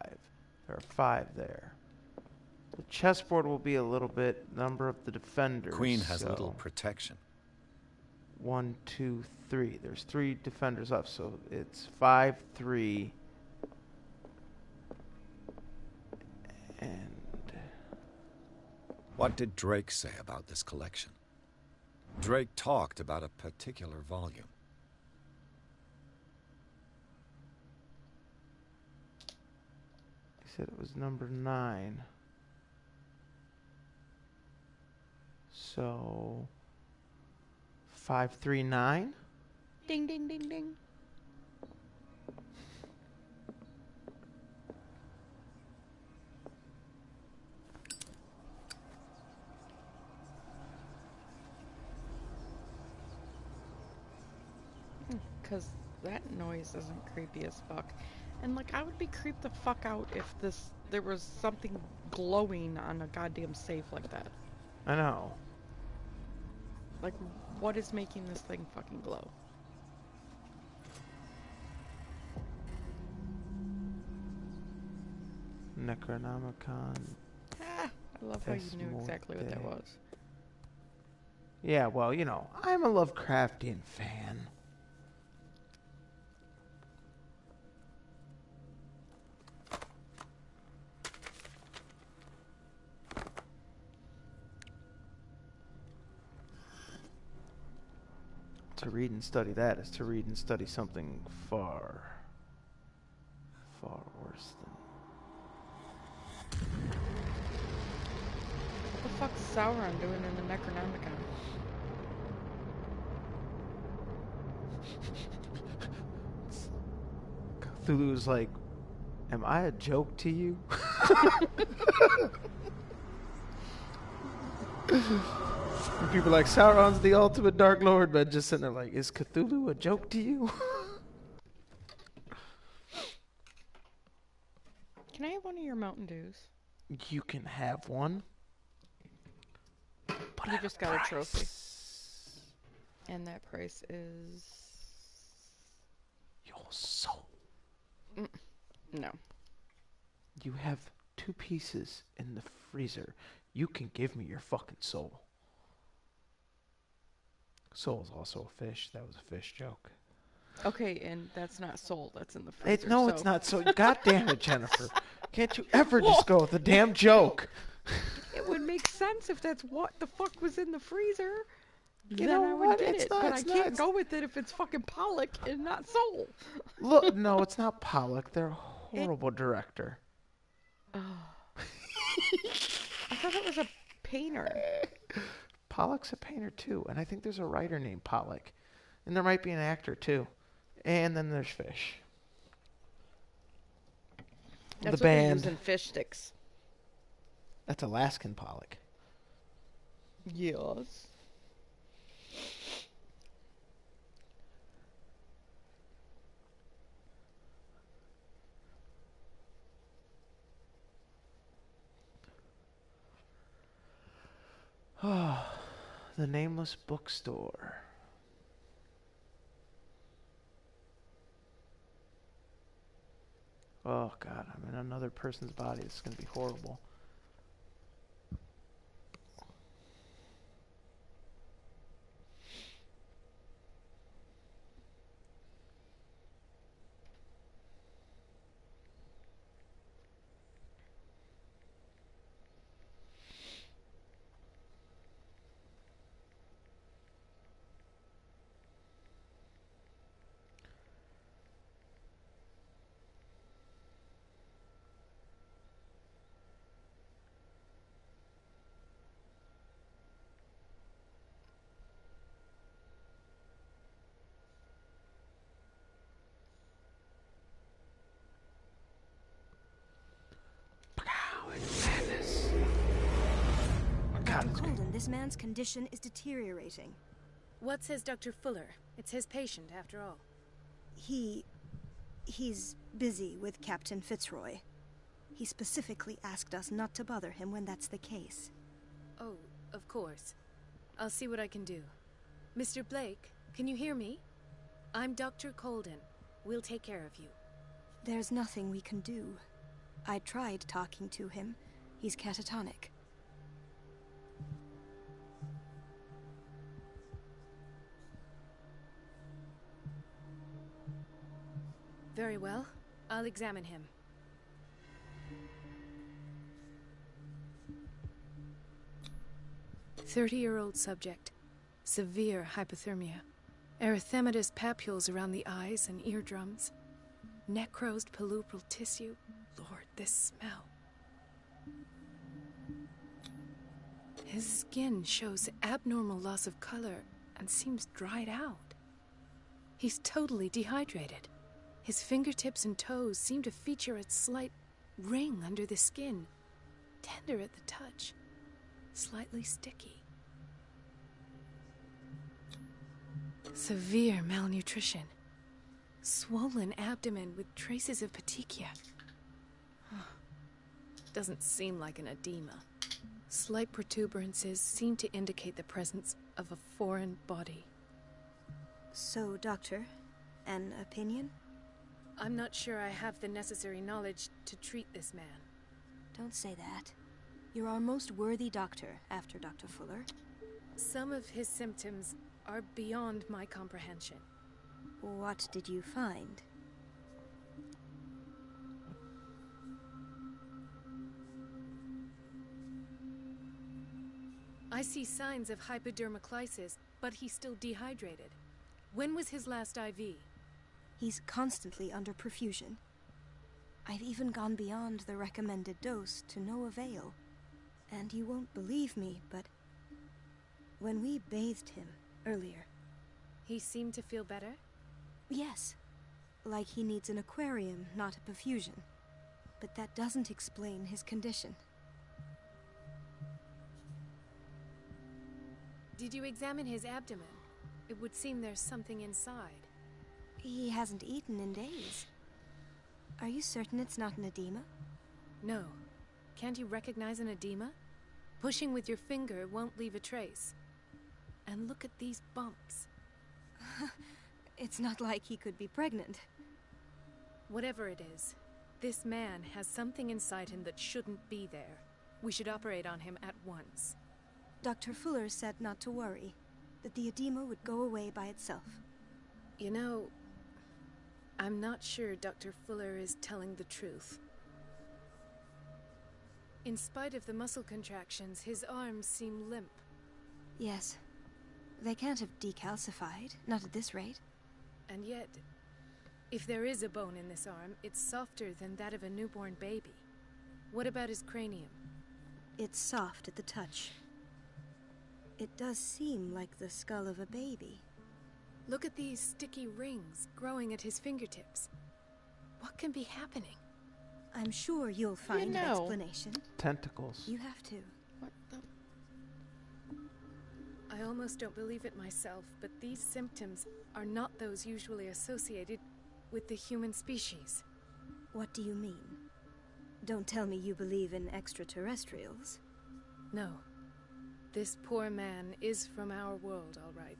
There are 5 there. The chessboard will be a little bit number of the defenders. Queen has so little protection. 1, 2, 3. There's 3 defenders left, so it's 5, 3, and What did Drake say about this collection? Drake talked about a particular volume. he said it was number 9. So 539. Ding, ding, ding, ding. Because that noise isn't creepy as fuck. And, like, I would be creeped the fuck out if there was something glowing on a goddamn safe like that. I know. Like, what is making this thing fucking glow? Necronomicon. Ah, I love how you knew exactly what that was. Yeah, well, you know, I'm a Lovecraftian fan. To read and study that is to read and study something far, far worse than... What the fuck's Sauron doing in the Necronomicon? Cthulhu's like, am I a joke to you? And people are like, Sauron's the ultimate Dark Lord, but just sitting there like, is Cthulhu a joke to you? Can I have one of your Mountain Dews? You can have one. But You at just got a trophy. price. And that price is... Your soul. No. You have 2 pieces in the freezer. You can give me your fucking soul. Soul is also a fish. That was a fish joke. Okay, and that's not soul. That's in the freezer. No, it's not so. God damn it, Jennifer. Can't you ever just go with a damn joke? It would make sense if that's what the fuck was in the freezer. You Then know I would what? get It's it. not- But I it's can't not- go with it if it's fucking Pollock and not soul. Look, no, it's not Pollock. They're a horrible director. I thought it was a painter. Pollock's a painter too, and I think there's a writer named Pollock, and there might be an actor too, and then there's Fish. That's The what they band. use in fish sticks. That's Alaskan Pollock. Yes. The Nameless Bookstore. Oh God, I'm in another person's body. This is gonna be horrible. Dr. Colden, this man's condition is deteriorating. What says Dr. Fuller? It's his patient, after all. He's busy with Captain Fitzroy. He specifically asked us not to bother him when that's the case. Oh, of course. I'll see what I can do. Mr. Blake, can you hear me? I'm Dr. Colden. We'll take care of you. There's nothing we can do. I tried talking to him. He's catatonic. Very well. I'll examine him. 30-year-old subject. Severe hypothermia. Erythematous papules around the eyes and eardrums. Necrosed palpebral tissue. Lord, this smell. His skin shows abnormal loss of color and seems dried out. He's totally dehydrated. His fingertips and toes seem to feature a slight ring under the skin. Tender at the touch. Slightly sticky. Severe malnutrition. Swollen abdomen with traces of petechia. Doesn't seem like an edema. Slight protuberances seem to indicate the presence of a foreign body. So, Doctor, an opinion? I'm not sure I have the necessary knowledge to treat this man. Don't say that. You're our most worthy doctor after Dr. Fuller. Some of his symptoms are beyond my comprehension. What did you find? I see signs of hypodermoclysis, but he's still dehydrated. When was his last IV? He's constantly under perfusion. I've even gone beyond the recommended dose to no avail. And you won't believe me, but when we bathed him earlier... He seemed to feel better? Yes. Like he needs an aquarium, not a perfusion. But that doesn't explain his condition. Did you examine his abdomen? It would seem there's something inside. He hasn't eaten in days. Are you certain it's not an edema? No. Can't you recognize an edema? Pushing with your finger won't leave a trace. And look at these bumps. It's not like he could be pregnant. Whatever it is, this man has something inside him that shouldn't be there. We should operate on him at once. Dr. Fuller said not to worry, that the edema would go away by itself. You know, I'm not sure Dr. Fuller is telling the truth. In spite of the muscle contractions, his arms seem limp. Yes. They can't have decalcified, not at this rate. And yet, if there is a bone in this arm, it's softer than that of a newborn baby. What about his cranium? It's soft at the touch. It does seem like the skull of a baby. Look at these sticky rings growing at his fingertips. What can be happening? I'm sure you'll find an explanation. Tentacles. You have to. What the? I almost don't believe it myself, but these symptoms are not those usually associated with the human species. What do you mean? Don't tell me you believe in extraterrestrials. No. This poor man is from our world, all right.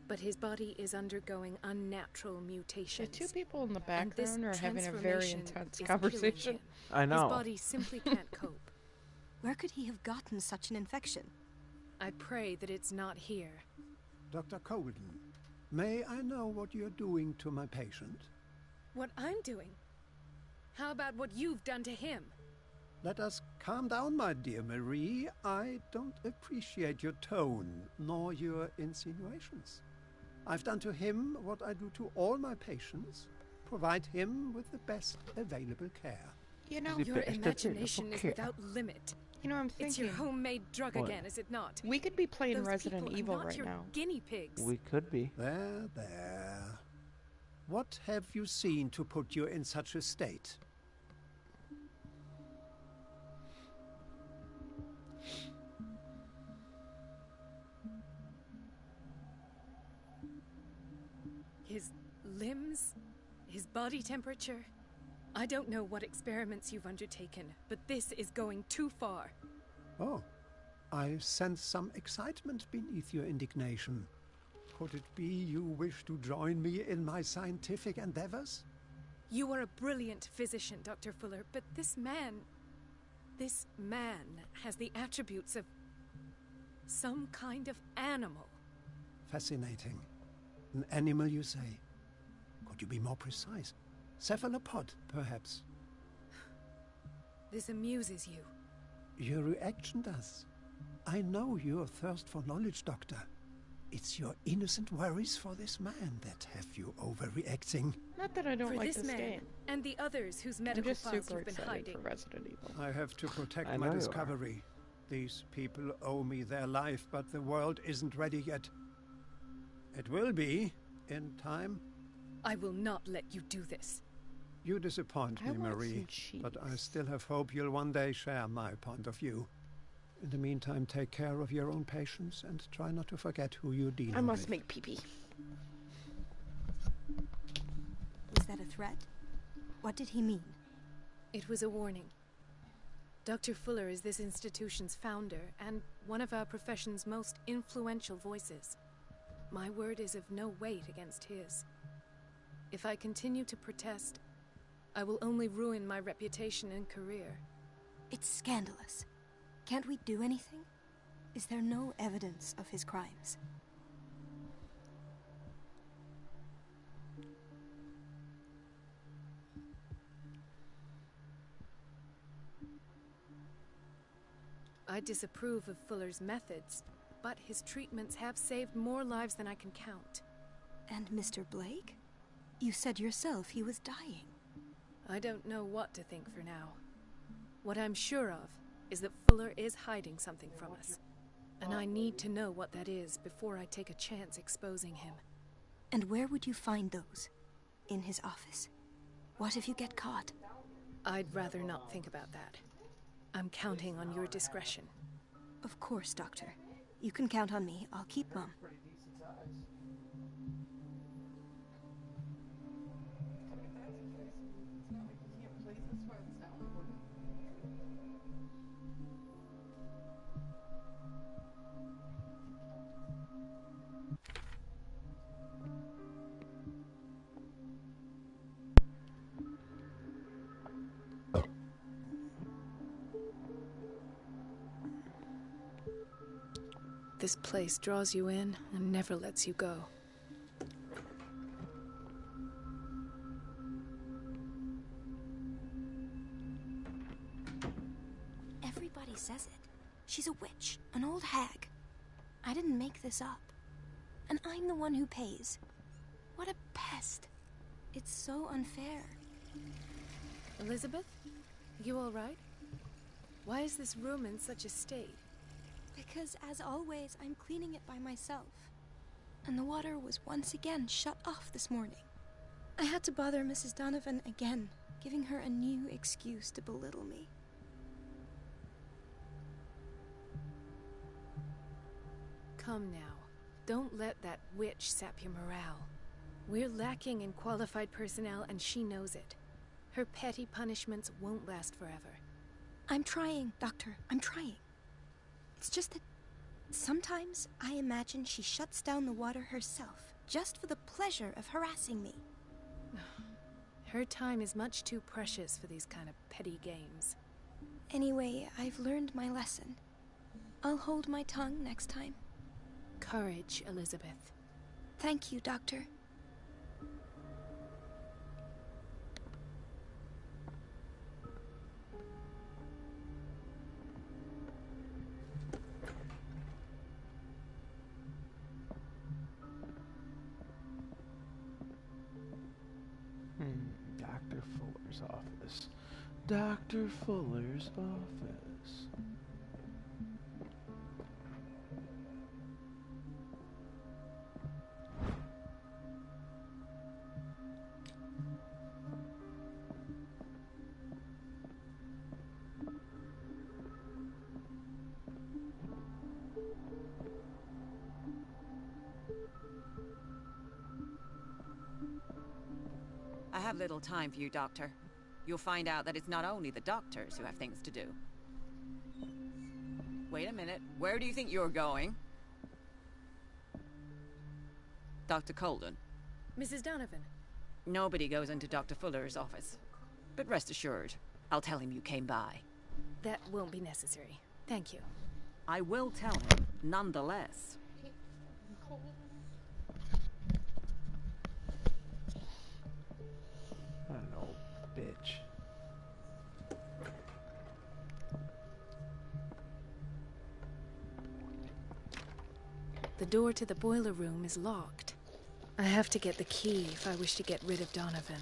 But his body is undergoing unnatural mutations. The two people in the background are having a very intense conversation. I know. His body simply can't cope. Where could he have gotten such an infection? I pray that it's not here. Dr. Colden, may I know what you're doing to my patient? What I'm doing? How about what you've done to him? Let us calm down, my dear Marie. I don't appreciate your tone, nor your insinuations. I've done to him what I do to all my patients. Provide him with the best available care. You know, your imagination is without limit. You know, I'm thinking... It's your homemade drug again, is it not? We could be playing Those Resident people Evil are not right your now. Guinea pigs. We could be. There. What have you seen to put you in such a state? His limbs? His body temperature? I don't know what experiments you've undertaken, but this is going too far. Oh, I sense some excitement beneath your indignation. Could it be you wish to join me in my scientific endeavors? You are a brilliant physician, Dr. Fuller, but this man has the attributes of some kind of animal. Fascinating. An animal, you say? Could you be more precise? Cephalopod, perhaps? This amuses you. Your reaction does. I know your thirst for knowledge, Doctor. It's your innocent worries for this man that have you overreacting. Not that I don't like this man game. And the others whose I'm medical just files super you've been excited hiding. for Resident Evil. I have to protect I my know you are. discovery. These people owe me their life, but the world isn't ready yet. It will be, in time. I will not let you do this. You disappoint I me, want Marie, some cheese. but I still have hope you'll one day share my point of view. In the meantime, take care of your own patients and try not to forget who you're dealing with. I must make pee-pee. Was that a threat? What did he mean? It was a warning. Dr. Fuller is this institution's founder and one of our profession's most influential voices. My word is of no weight against his. If I continue to protest, I will only ruin my reputation and career. It's scandalous. Can't we do anything? Is there no evidence of his crimes? I disapprove of Fuller's methods, but his treatments have saved more lives than I can count. And Mr. Blake? You said yourself he was dying. I don't know what to think for now. What I'm sure of is that Fuller is hiding something from us. And I need to know what that is before I take a chance exposing him. And where would you find those? In his office? What if you get caught? I'd rather not think about that. I'm counting on your discretion. Of course, Doctor. You can count on me. I'll keep mum. This place draws you in and never lets you go. Everybody says it. She's a witch, an old hag. I didn't make this up. And I'm the one who pays. What a pest. It's so unfair. Elizabeth? You all right? Why is this room in such a state? Because, as always, I'm cleaning it by myself. And the water was once again shut off this morning. I had to bother Mrs. Donovan again, giving her a new excuse to belittle me. Come now. Don't let that witch sap your morale. We're lacking in qualified personnel, and she knows it. Her petty punishments won't last forever. I'm trying, Doctor. I'm trying. It's just that sometimes I imagine she shuts down the water herself, just for the pleasure of harassing me. Her time is much too precious for these kind of petty games. Anyway, I've learned my lesson. I'll hold my tongue next time. Courage, Elizabeth. Thank you, Doctor. Dr. Fuller's office. Dr. Fuller's office. I have little time for you, Doctor. You'll find out that it's not only the doctors who have things to do. Wait a minute. Where do you think you're going? Dr. Colden. Mrs. Donovan. Nobody goes into Dr. Fuller's office. But rest assured, I'll tell him you came by. That won't be necessary. Thank you. I will tell him, nonetheless. An old bitch. The door to the boiler room is locked. I have to get the key if I wish to get rid of Donovan.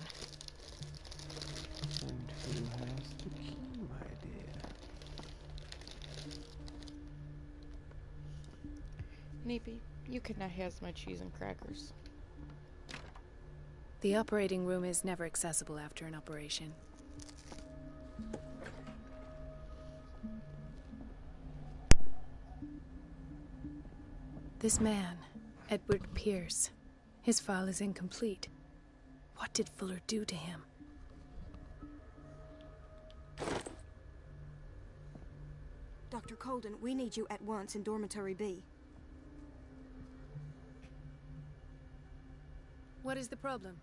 And who has the key, my dear? Neepy, you can now have my cheese and crackers. The operating room is never accessible after an operation. This man, Edward Pierce, his file is incomplete. What did Fuller do to him? Dr. Colden, we need you at once in Dormitory B. What is the problem?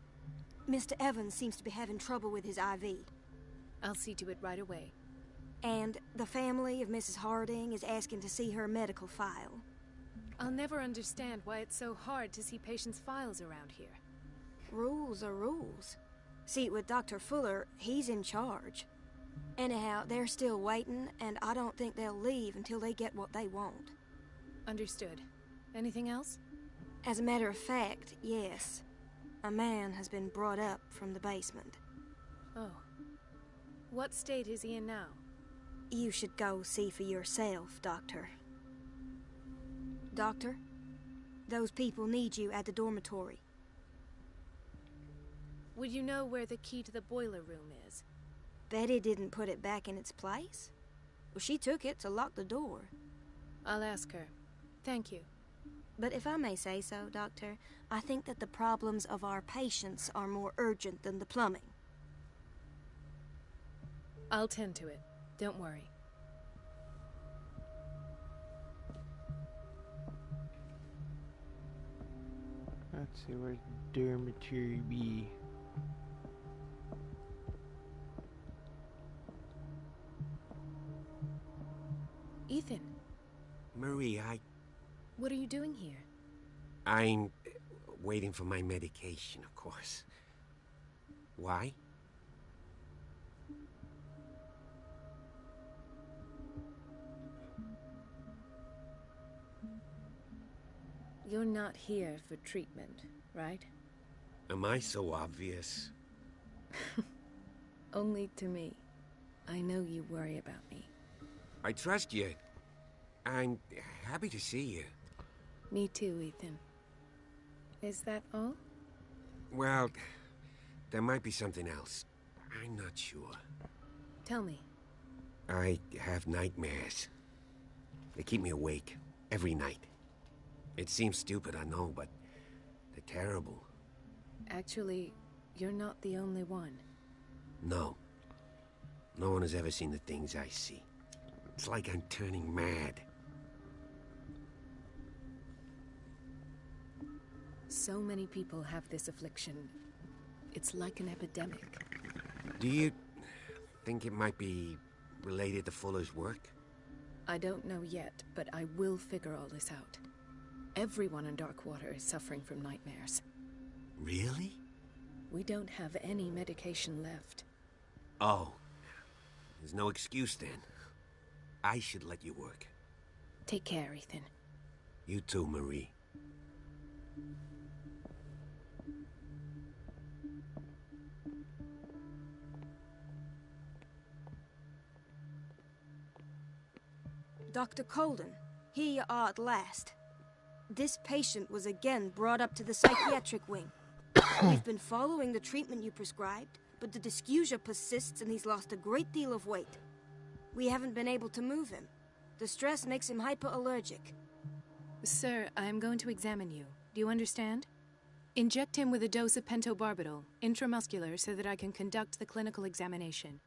Mr. Evans seems to be having trouble with his IV. I'll see to it right away. And the family of Mrs. Harding is asking to see her medical file. I'll never understand why it's so hard to see patients' files around here. Rules are rules. See, with Dr. Fuller, he's in charge. Anyhow, they're still waiting, and I don't think they'll leave until they get what they want. Understood. Anything else? As a matter of fact, yes. A man has been brought up from the basement. Oh. What state is he in now? You should go see for yourself, Doctor. Doctor, those people need you at the dormitory. Would you know where the key to the boiler room is? Betty didn't put it back in its place. Well, she took it to lock the door. I'll ask her. Thank you. But if I may say so, Doctor, I think that the problems of our patients are more urgent than the plumbing. I'll tend to it. Don't worry. Let's see, where's dormitory B? Ethan. Marie, What are you doing here? I'm waiting for my medication, of course. Why? You're not here for treatment, right? Am I so obvious? Only to me. I know you worry about me. I trust you. I'm happy to see you. Me too, Ethan. Is that all? Well, there might be something else. I'm not sure. Tell me. I have nightmares. They keep me awake every night. It seems stupid, I know, but they're terrible. Actually, you're not the only one. No. No one has ever seen the things I see. It's like I'm turning mad. So many people have this affliction. It's like an epidemic. Do you think it might be related to Fuller's work? I don't know yet, but I will figure all this out. Everyone in Darkwater is suffering from nightmares. Really? We don't have any medication left. Oh. There's no excuse then. I should let you work. Take care, Ethan. You too, Marie. Dr. Colden, here you are at last. This patient was again brought up to the psychiatric wing. We've been following the treatment you prescribed, but the dysgeusia persists and he's lost a great deal of weight. We haven't been able to move him. The stress makes him hyperallergic. Sir, I am going to examine you. Do you understand? Inject him with a dose of pentobarbital, intramuscular, so that I can conduct the clinical examination.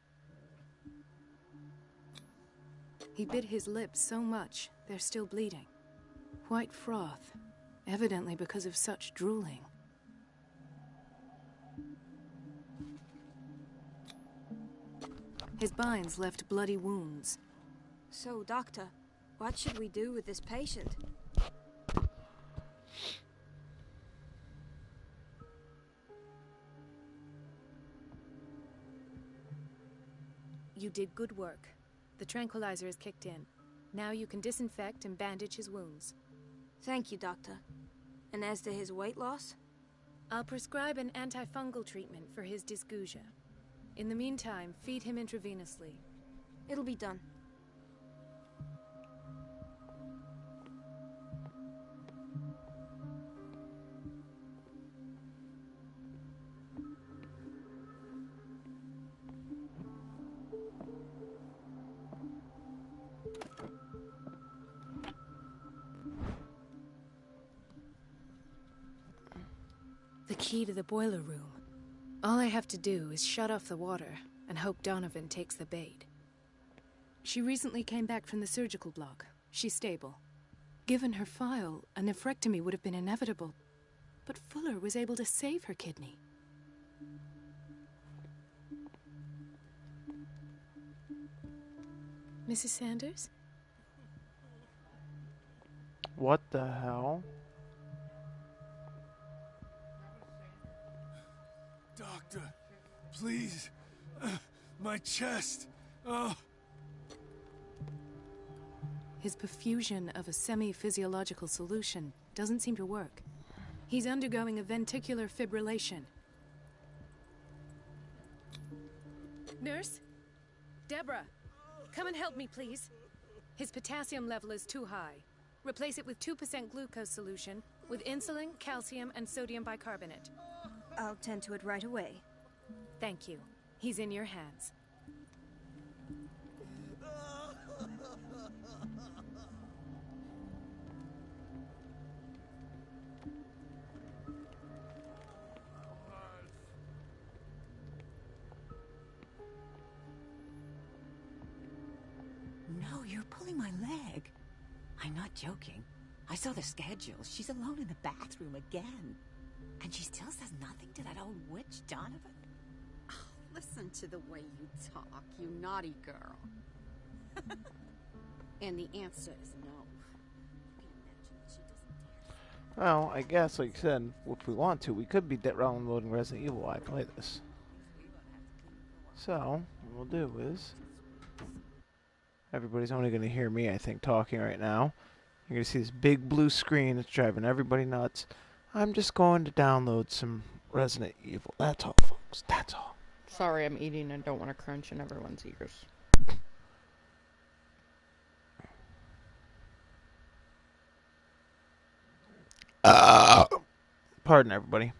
He bit his lips so much, they're still bleeding. White froth, evidently because of such drooling. His binds left bloody wounds. So, Doctor, what should we do with this patient? You did good work. The tranquilizer is kicked in. Now you can disinfect and bandage his wounds. Thank you, Doctor. And as to his weight loss? I'll prescribe an antifungal treatment for his dysgeusia. In the meantime, feed him intravenously. It'll be done. The key to the boiler room. All I have to do is shut off the water and hope Donovan takes the bait. She recently came back from the surgical block. She's stable. Given her file, a nephrectomy would have been inevitable. But Fuller was able to save her kidney. Mrs. Sanders? What the hell? Doctor, please. My chest. Oh. His perfusion of a semi-physiological solution doesn't seem to work. He's undergoing a ventricular fibrillation. Nurse? Deborah, come and help me, please. His potassium level is too high. Replace it with 2% glucose solution with insulin, calcium, and sodium bicarbonate. I'll tend to it right away. Thank you. He's in your hands. No, you're pulling my leg. I'm not joking. I saw the schedule. She's alone in the bathroom again. And she still says nothing to that old witch, Donovan. Oh, listen to the way you talk, you naughty girl. And the answer is no. You can imagine that she doesn't dare. Well, I guess, like you said, if we want to, we could be downloading Resident Evil while I play this. So, what we'll do is... Everybody's only going to hear me, I think, talking right now. You're going to see this big blue screen. It's driving everybody nuts. I'm just going to download some Resident Evil. That's all, folks. That's all. Sorry, I'm eating and don't want to crunch in everyone's ears. Pardon, everybody.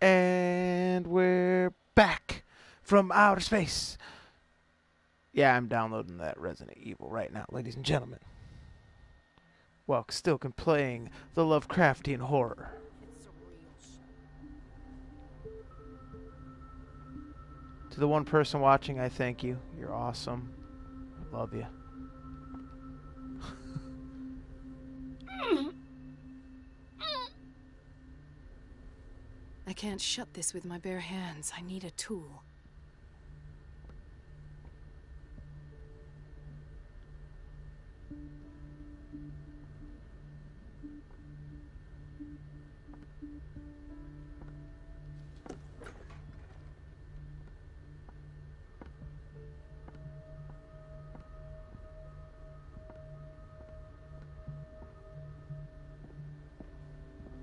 And we're back from outer space. Yeah, I'm downloading that Resident Evil right now, ladies and gentlemen. While still playing the Lovecraftian horror. To the one person watching, I thank you. You're awesome. I love you. I can't shut this with my bare hands. I need a tool.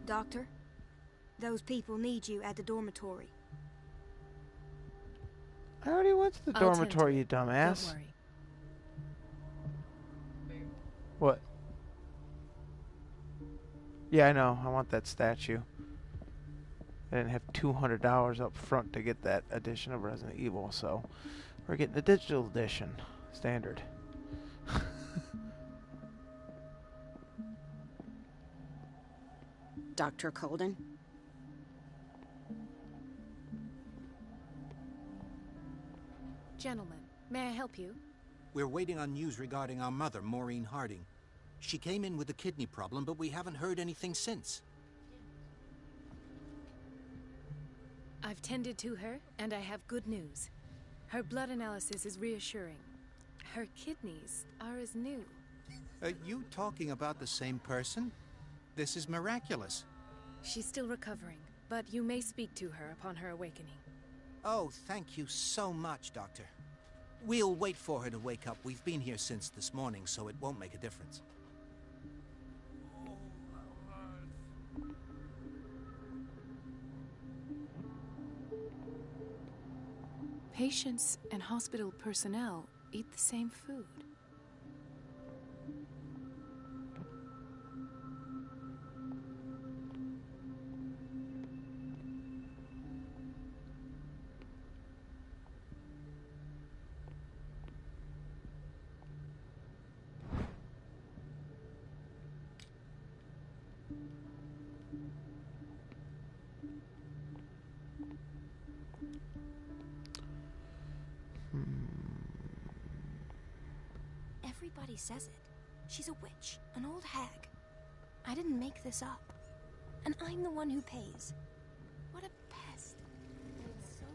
Doctor, those people need you at the dormitory. I already went to the dormitory, you dumbass. Don't worry. What? Yeah, I know. I want that statue. I didn't have $200 up front to get that edition of Resident Evil, so we're getting the digital edition. Standard. Dr. Colden? Gentlemen, may I help you? We're waiting on news regarding our mother, Maureen Harding. She came in with a kidney problem, but we haven't heard anything since. I've tended to her, and I have good news. Her blood analysis is reassuring. Her kidneys are as new. Are you talking about the same person? This is miraculous. She's still recovering, but you may speak to her upon her awakening. Oh, thank you so much, Doctor. We'll wait for her to wake up. We've been here since this morning, so it won't make a difference. Patients and hospital personnel eat the same food. Everybody says it. She's a witch, an old hag. I didn't make this up. And I'm the one who pays. What a pest. It's so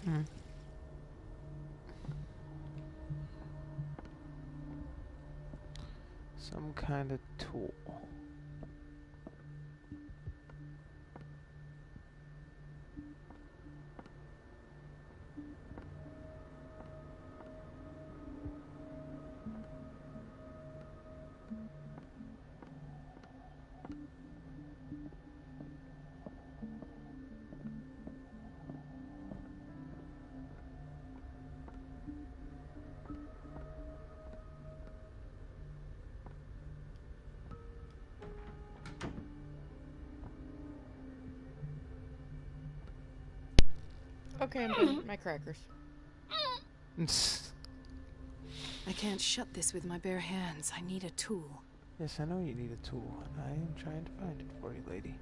unfair. Some kind of tool. Okay, I'm done with my crackers. I can't shut this with my bare hands. I need a tool. Yes, I know you need a tool, and I am trying to find it for you, lady.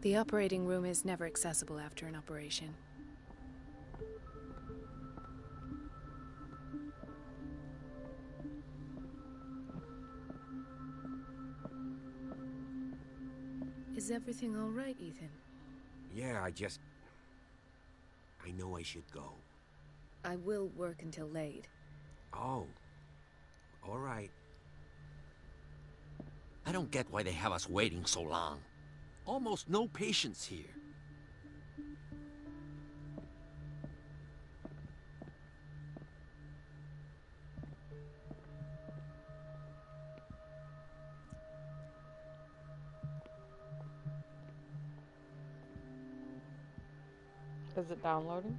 The operating room is never accessible after an operation. Is everything all right, Ethan? Yeah, I know I should go. I will work until late. Oh. All right. I don't get why they have us waiting so long. Almost no patients here. Is it downloading?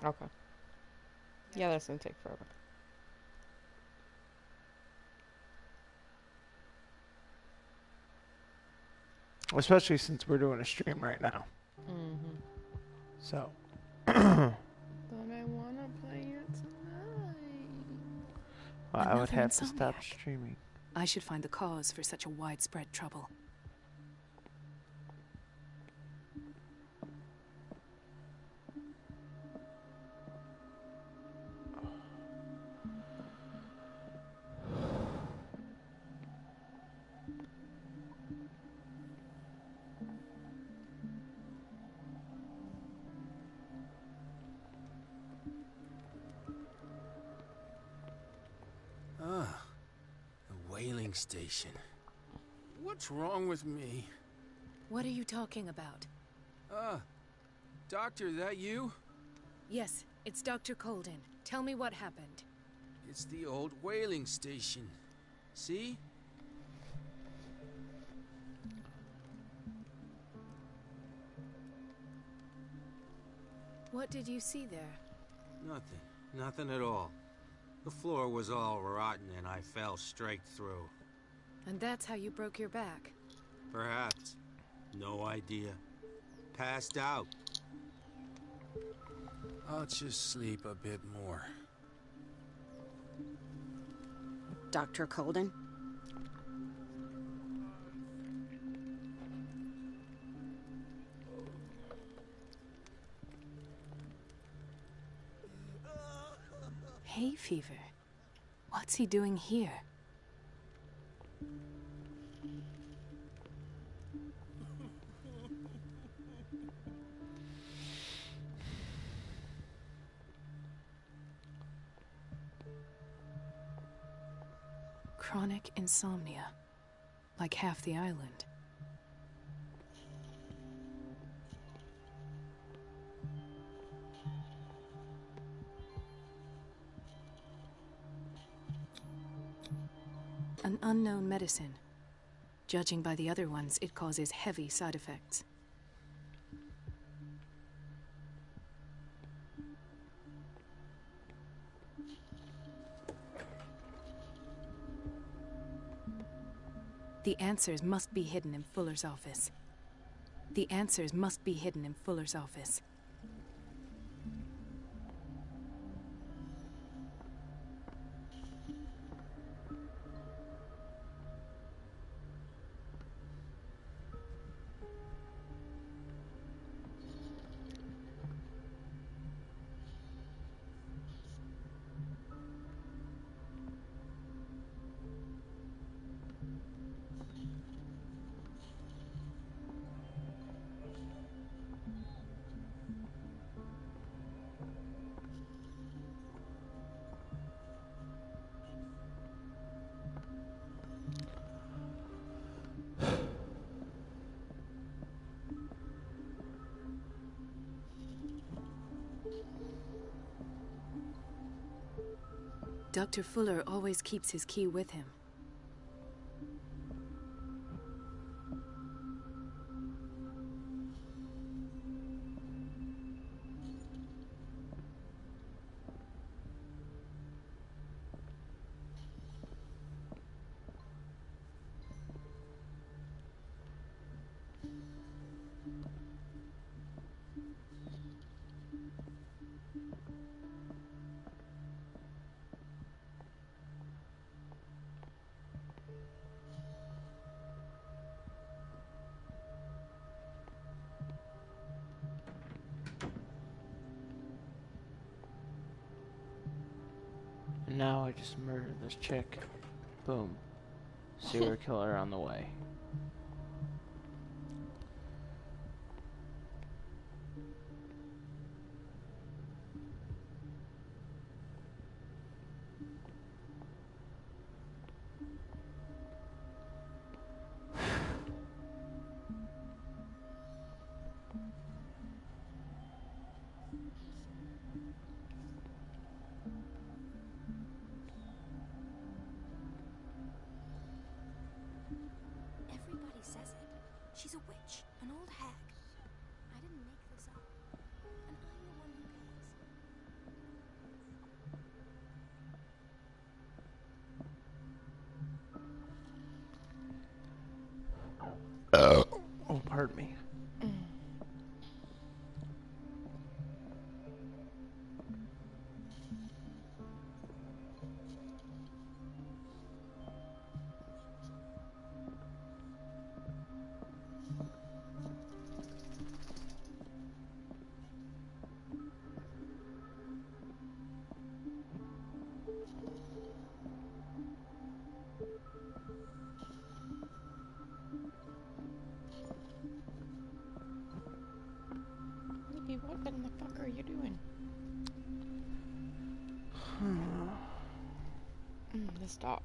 Okay. Yeah, that's gonna take forever. Especially since we're doing a stream right now. Mm-hmm. So. But I wanna play it tonight. Well, I would Another have to stop insomniac. streaming. I should find the cause for such a widespread trouble. Ah, the whaling station. What's wrong with me? What are you talking about? Doctor, that you? Yes, it's Dr. Colden. Tell me what happened. It's the old whaling station. See? What did you see there? Nothing. Nothing at all. The floor was all rotten and I fell straight through. And that's how you broke your back? Perhaps. No idea. Passed out. I'll just sleep a bit more. Dr. Colden? Hay fever. What's he doing here? Chronic insomnia. Like half the island. An unknown medicine. Judging by the other ones, it causes heavy side effects. The answers must be hidden in Fuller's office. The answers must be hidden in Fuller's office. Dr. Fuller always keeps his key with him. And now I just murdered this chick. Boom. Serial killer on the way. Everybody says it. She's a witch, an old hag. I didn't make this up. And I'm the one who pays. Oh, pardon me. What in the fuck are you doing? This dog.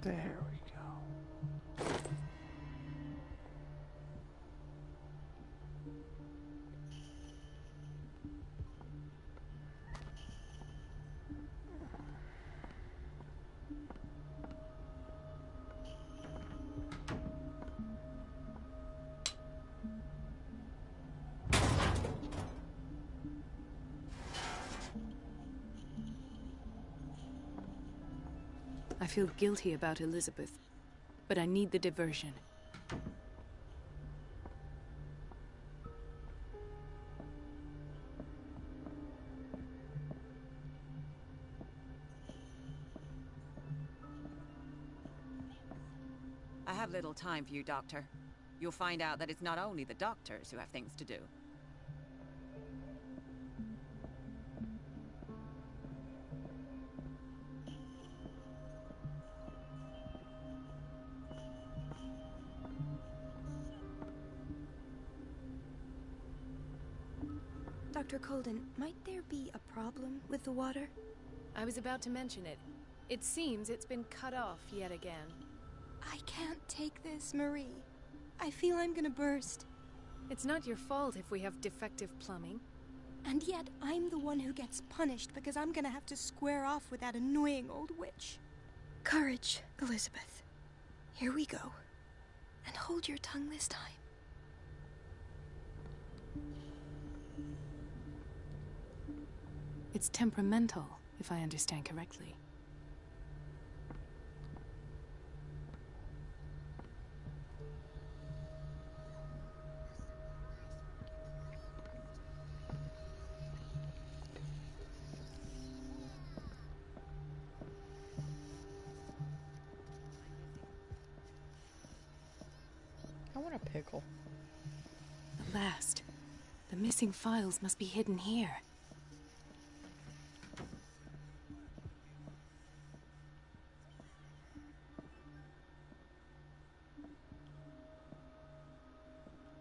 There we go. I feel guilty about Elizabeth, but I need the diversion. I have little time for you, Doctor. You'll find out that it's not only the doctors who have things to do. Dr. Colden, might there be a problem with the water? I was about to mention it. It seems it's been cut off yet again. I can't take this, Marie. I feel I'm gonna burst. It's not your fault if we have defective plumbing. And yet, I'm the one who gets punished because I'm gonna have to square off with that annoying old witch. Courage, Elizabeth. Here we go. And hold your tongue this time. It's temperamental, if I understand correctly. I want a pickle. At last. The missing files must be hidden here.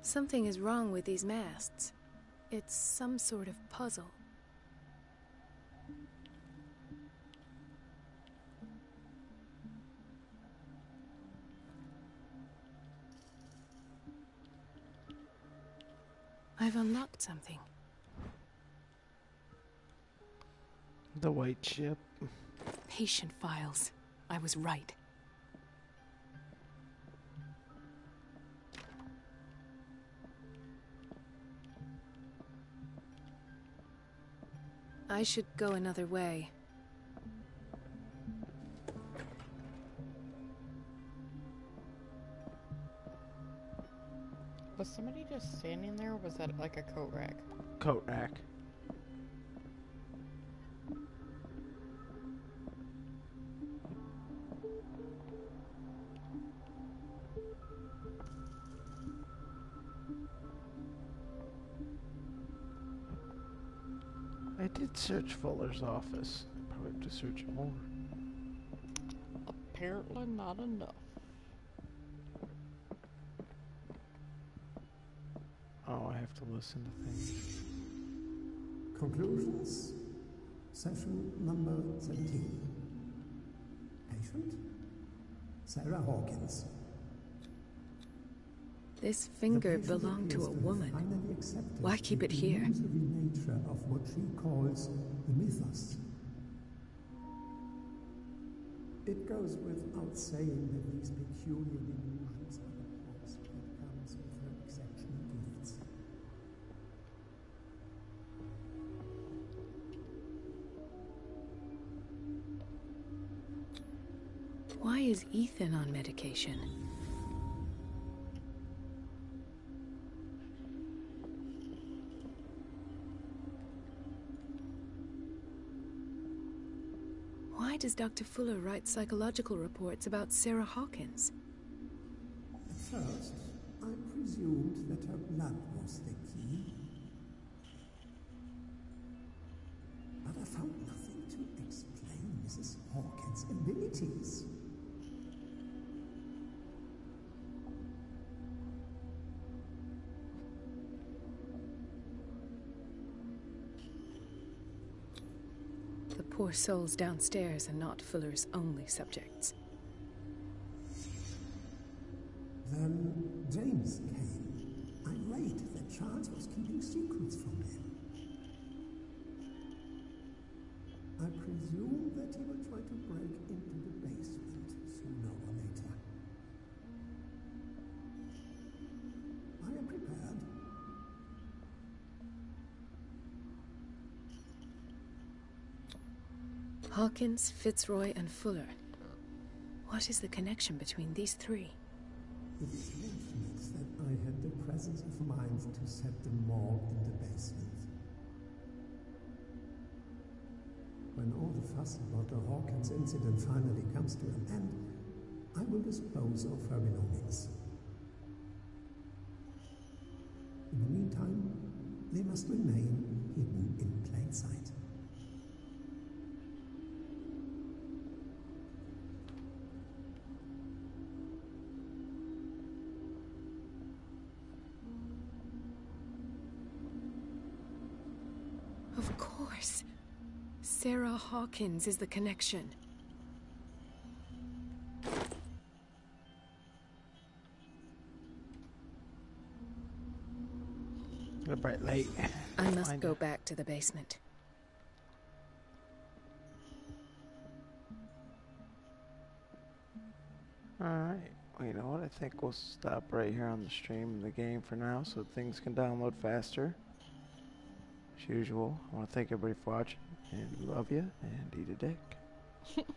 Something is wrong with these masts. It's some sort of puzzle. I've unlocked something. The white ship. Patient files. I was right. I should go another way. Was somebody just standing there, or was that like a coat rack? Coat rack. I did search Fuller's office. Probably have to search it more. Apparently not enough. Oh, I have to listen to things. Conclusions. Session number 17. Patient? Sarah Hawkins. This finger belonged to a woman. Why keep it here? The nature of what she calls the mythos. It goes without saying that these peculiar delusions are the price that comes with her exceptional gifts. Why is Ethan on medication? Why does Dr. Fuller write psychological reports about Sarah Hawkins? At first, I presumed that her blood was the key. But I found nothing to explain Mrs. Hawkins' abilities. The poor souls downstairs are not Fuller's only subjects. Then James came, irate that Charles was keeping secrets from him. I presume that he will try to break into the basement sooner or later. I am prepared. Hawkins, Fitzroy, and Fuller. What is the connection between these three? It is fortunate that I had the presence of mind to set the morgue in the basement. When all the fuss about the Hawkins incident finally comes to an end, I will dispose of her belongings. In the meantime, they must remain hidden in plain sight. Of course. Sarah Hawkins is the connection. A bright light. I must go back to the basement. Alright. Well, you know what? I think we'll stop right here on the stream and the game for now so things can download faster. As usual, I want to thank everybody for watching, and we love you, and eat a dick.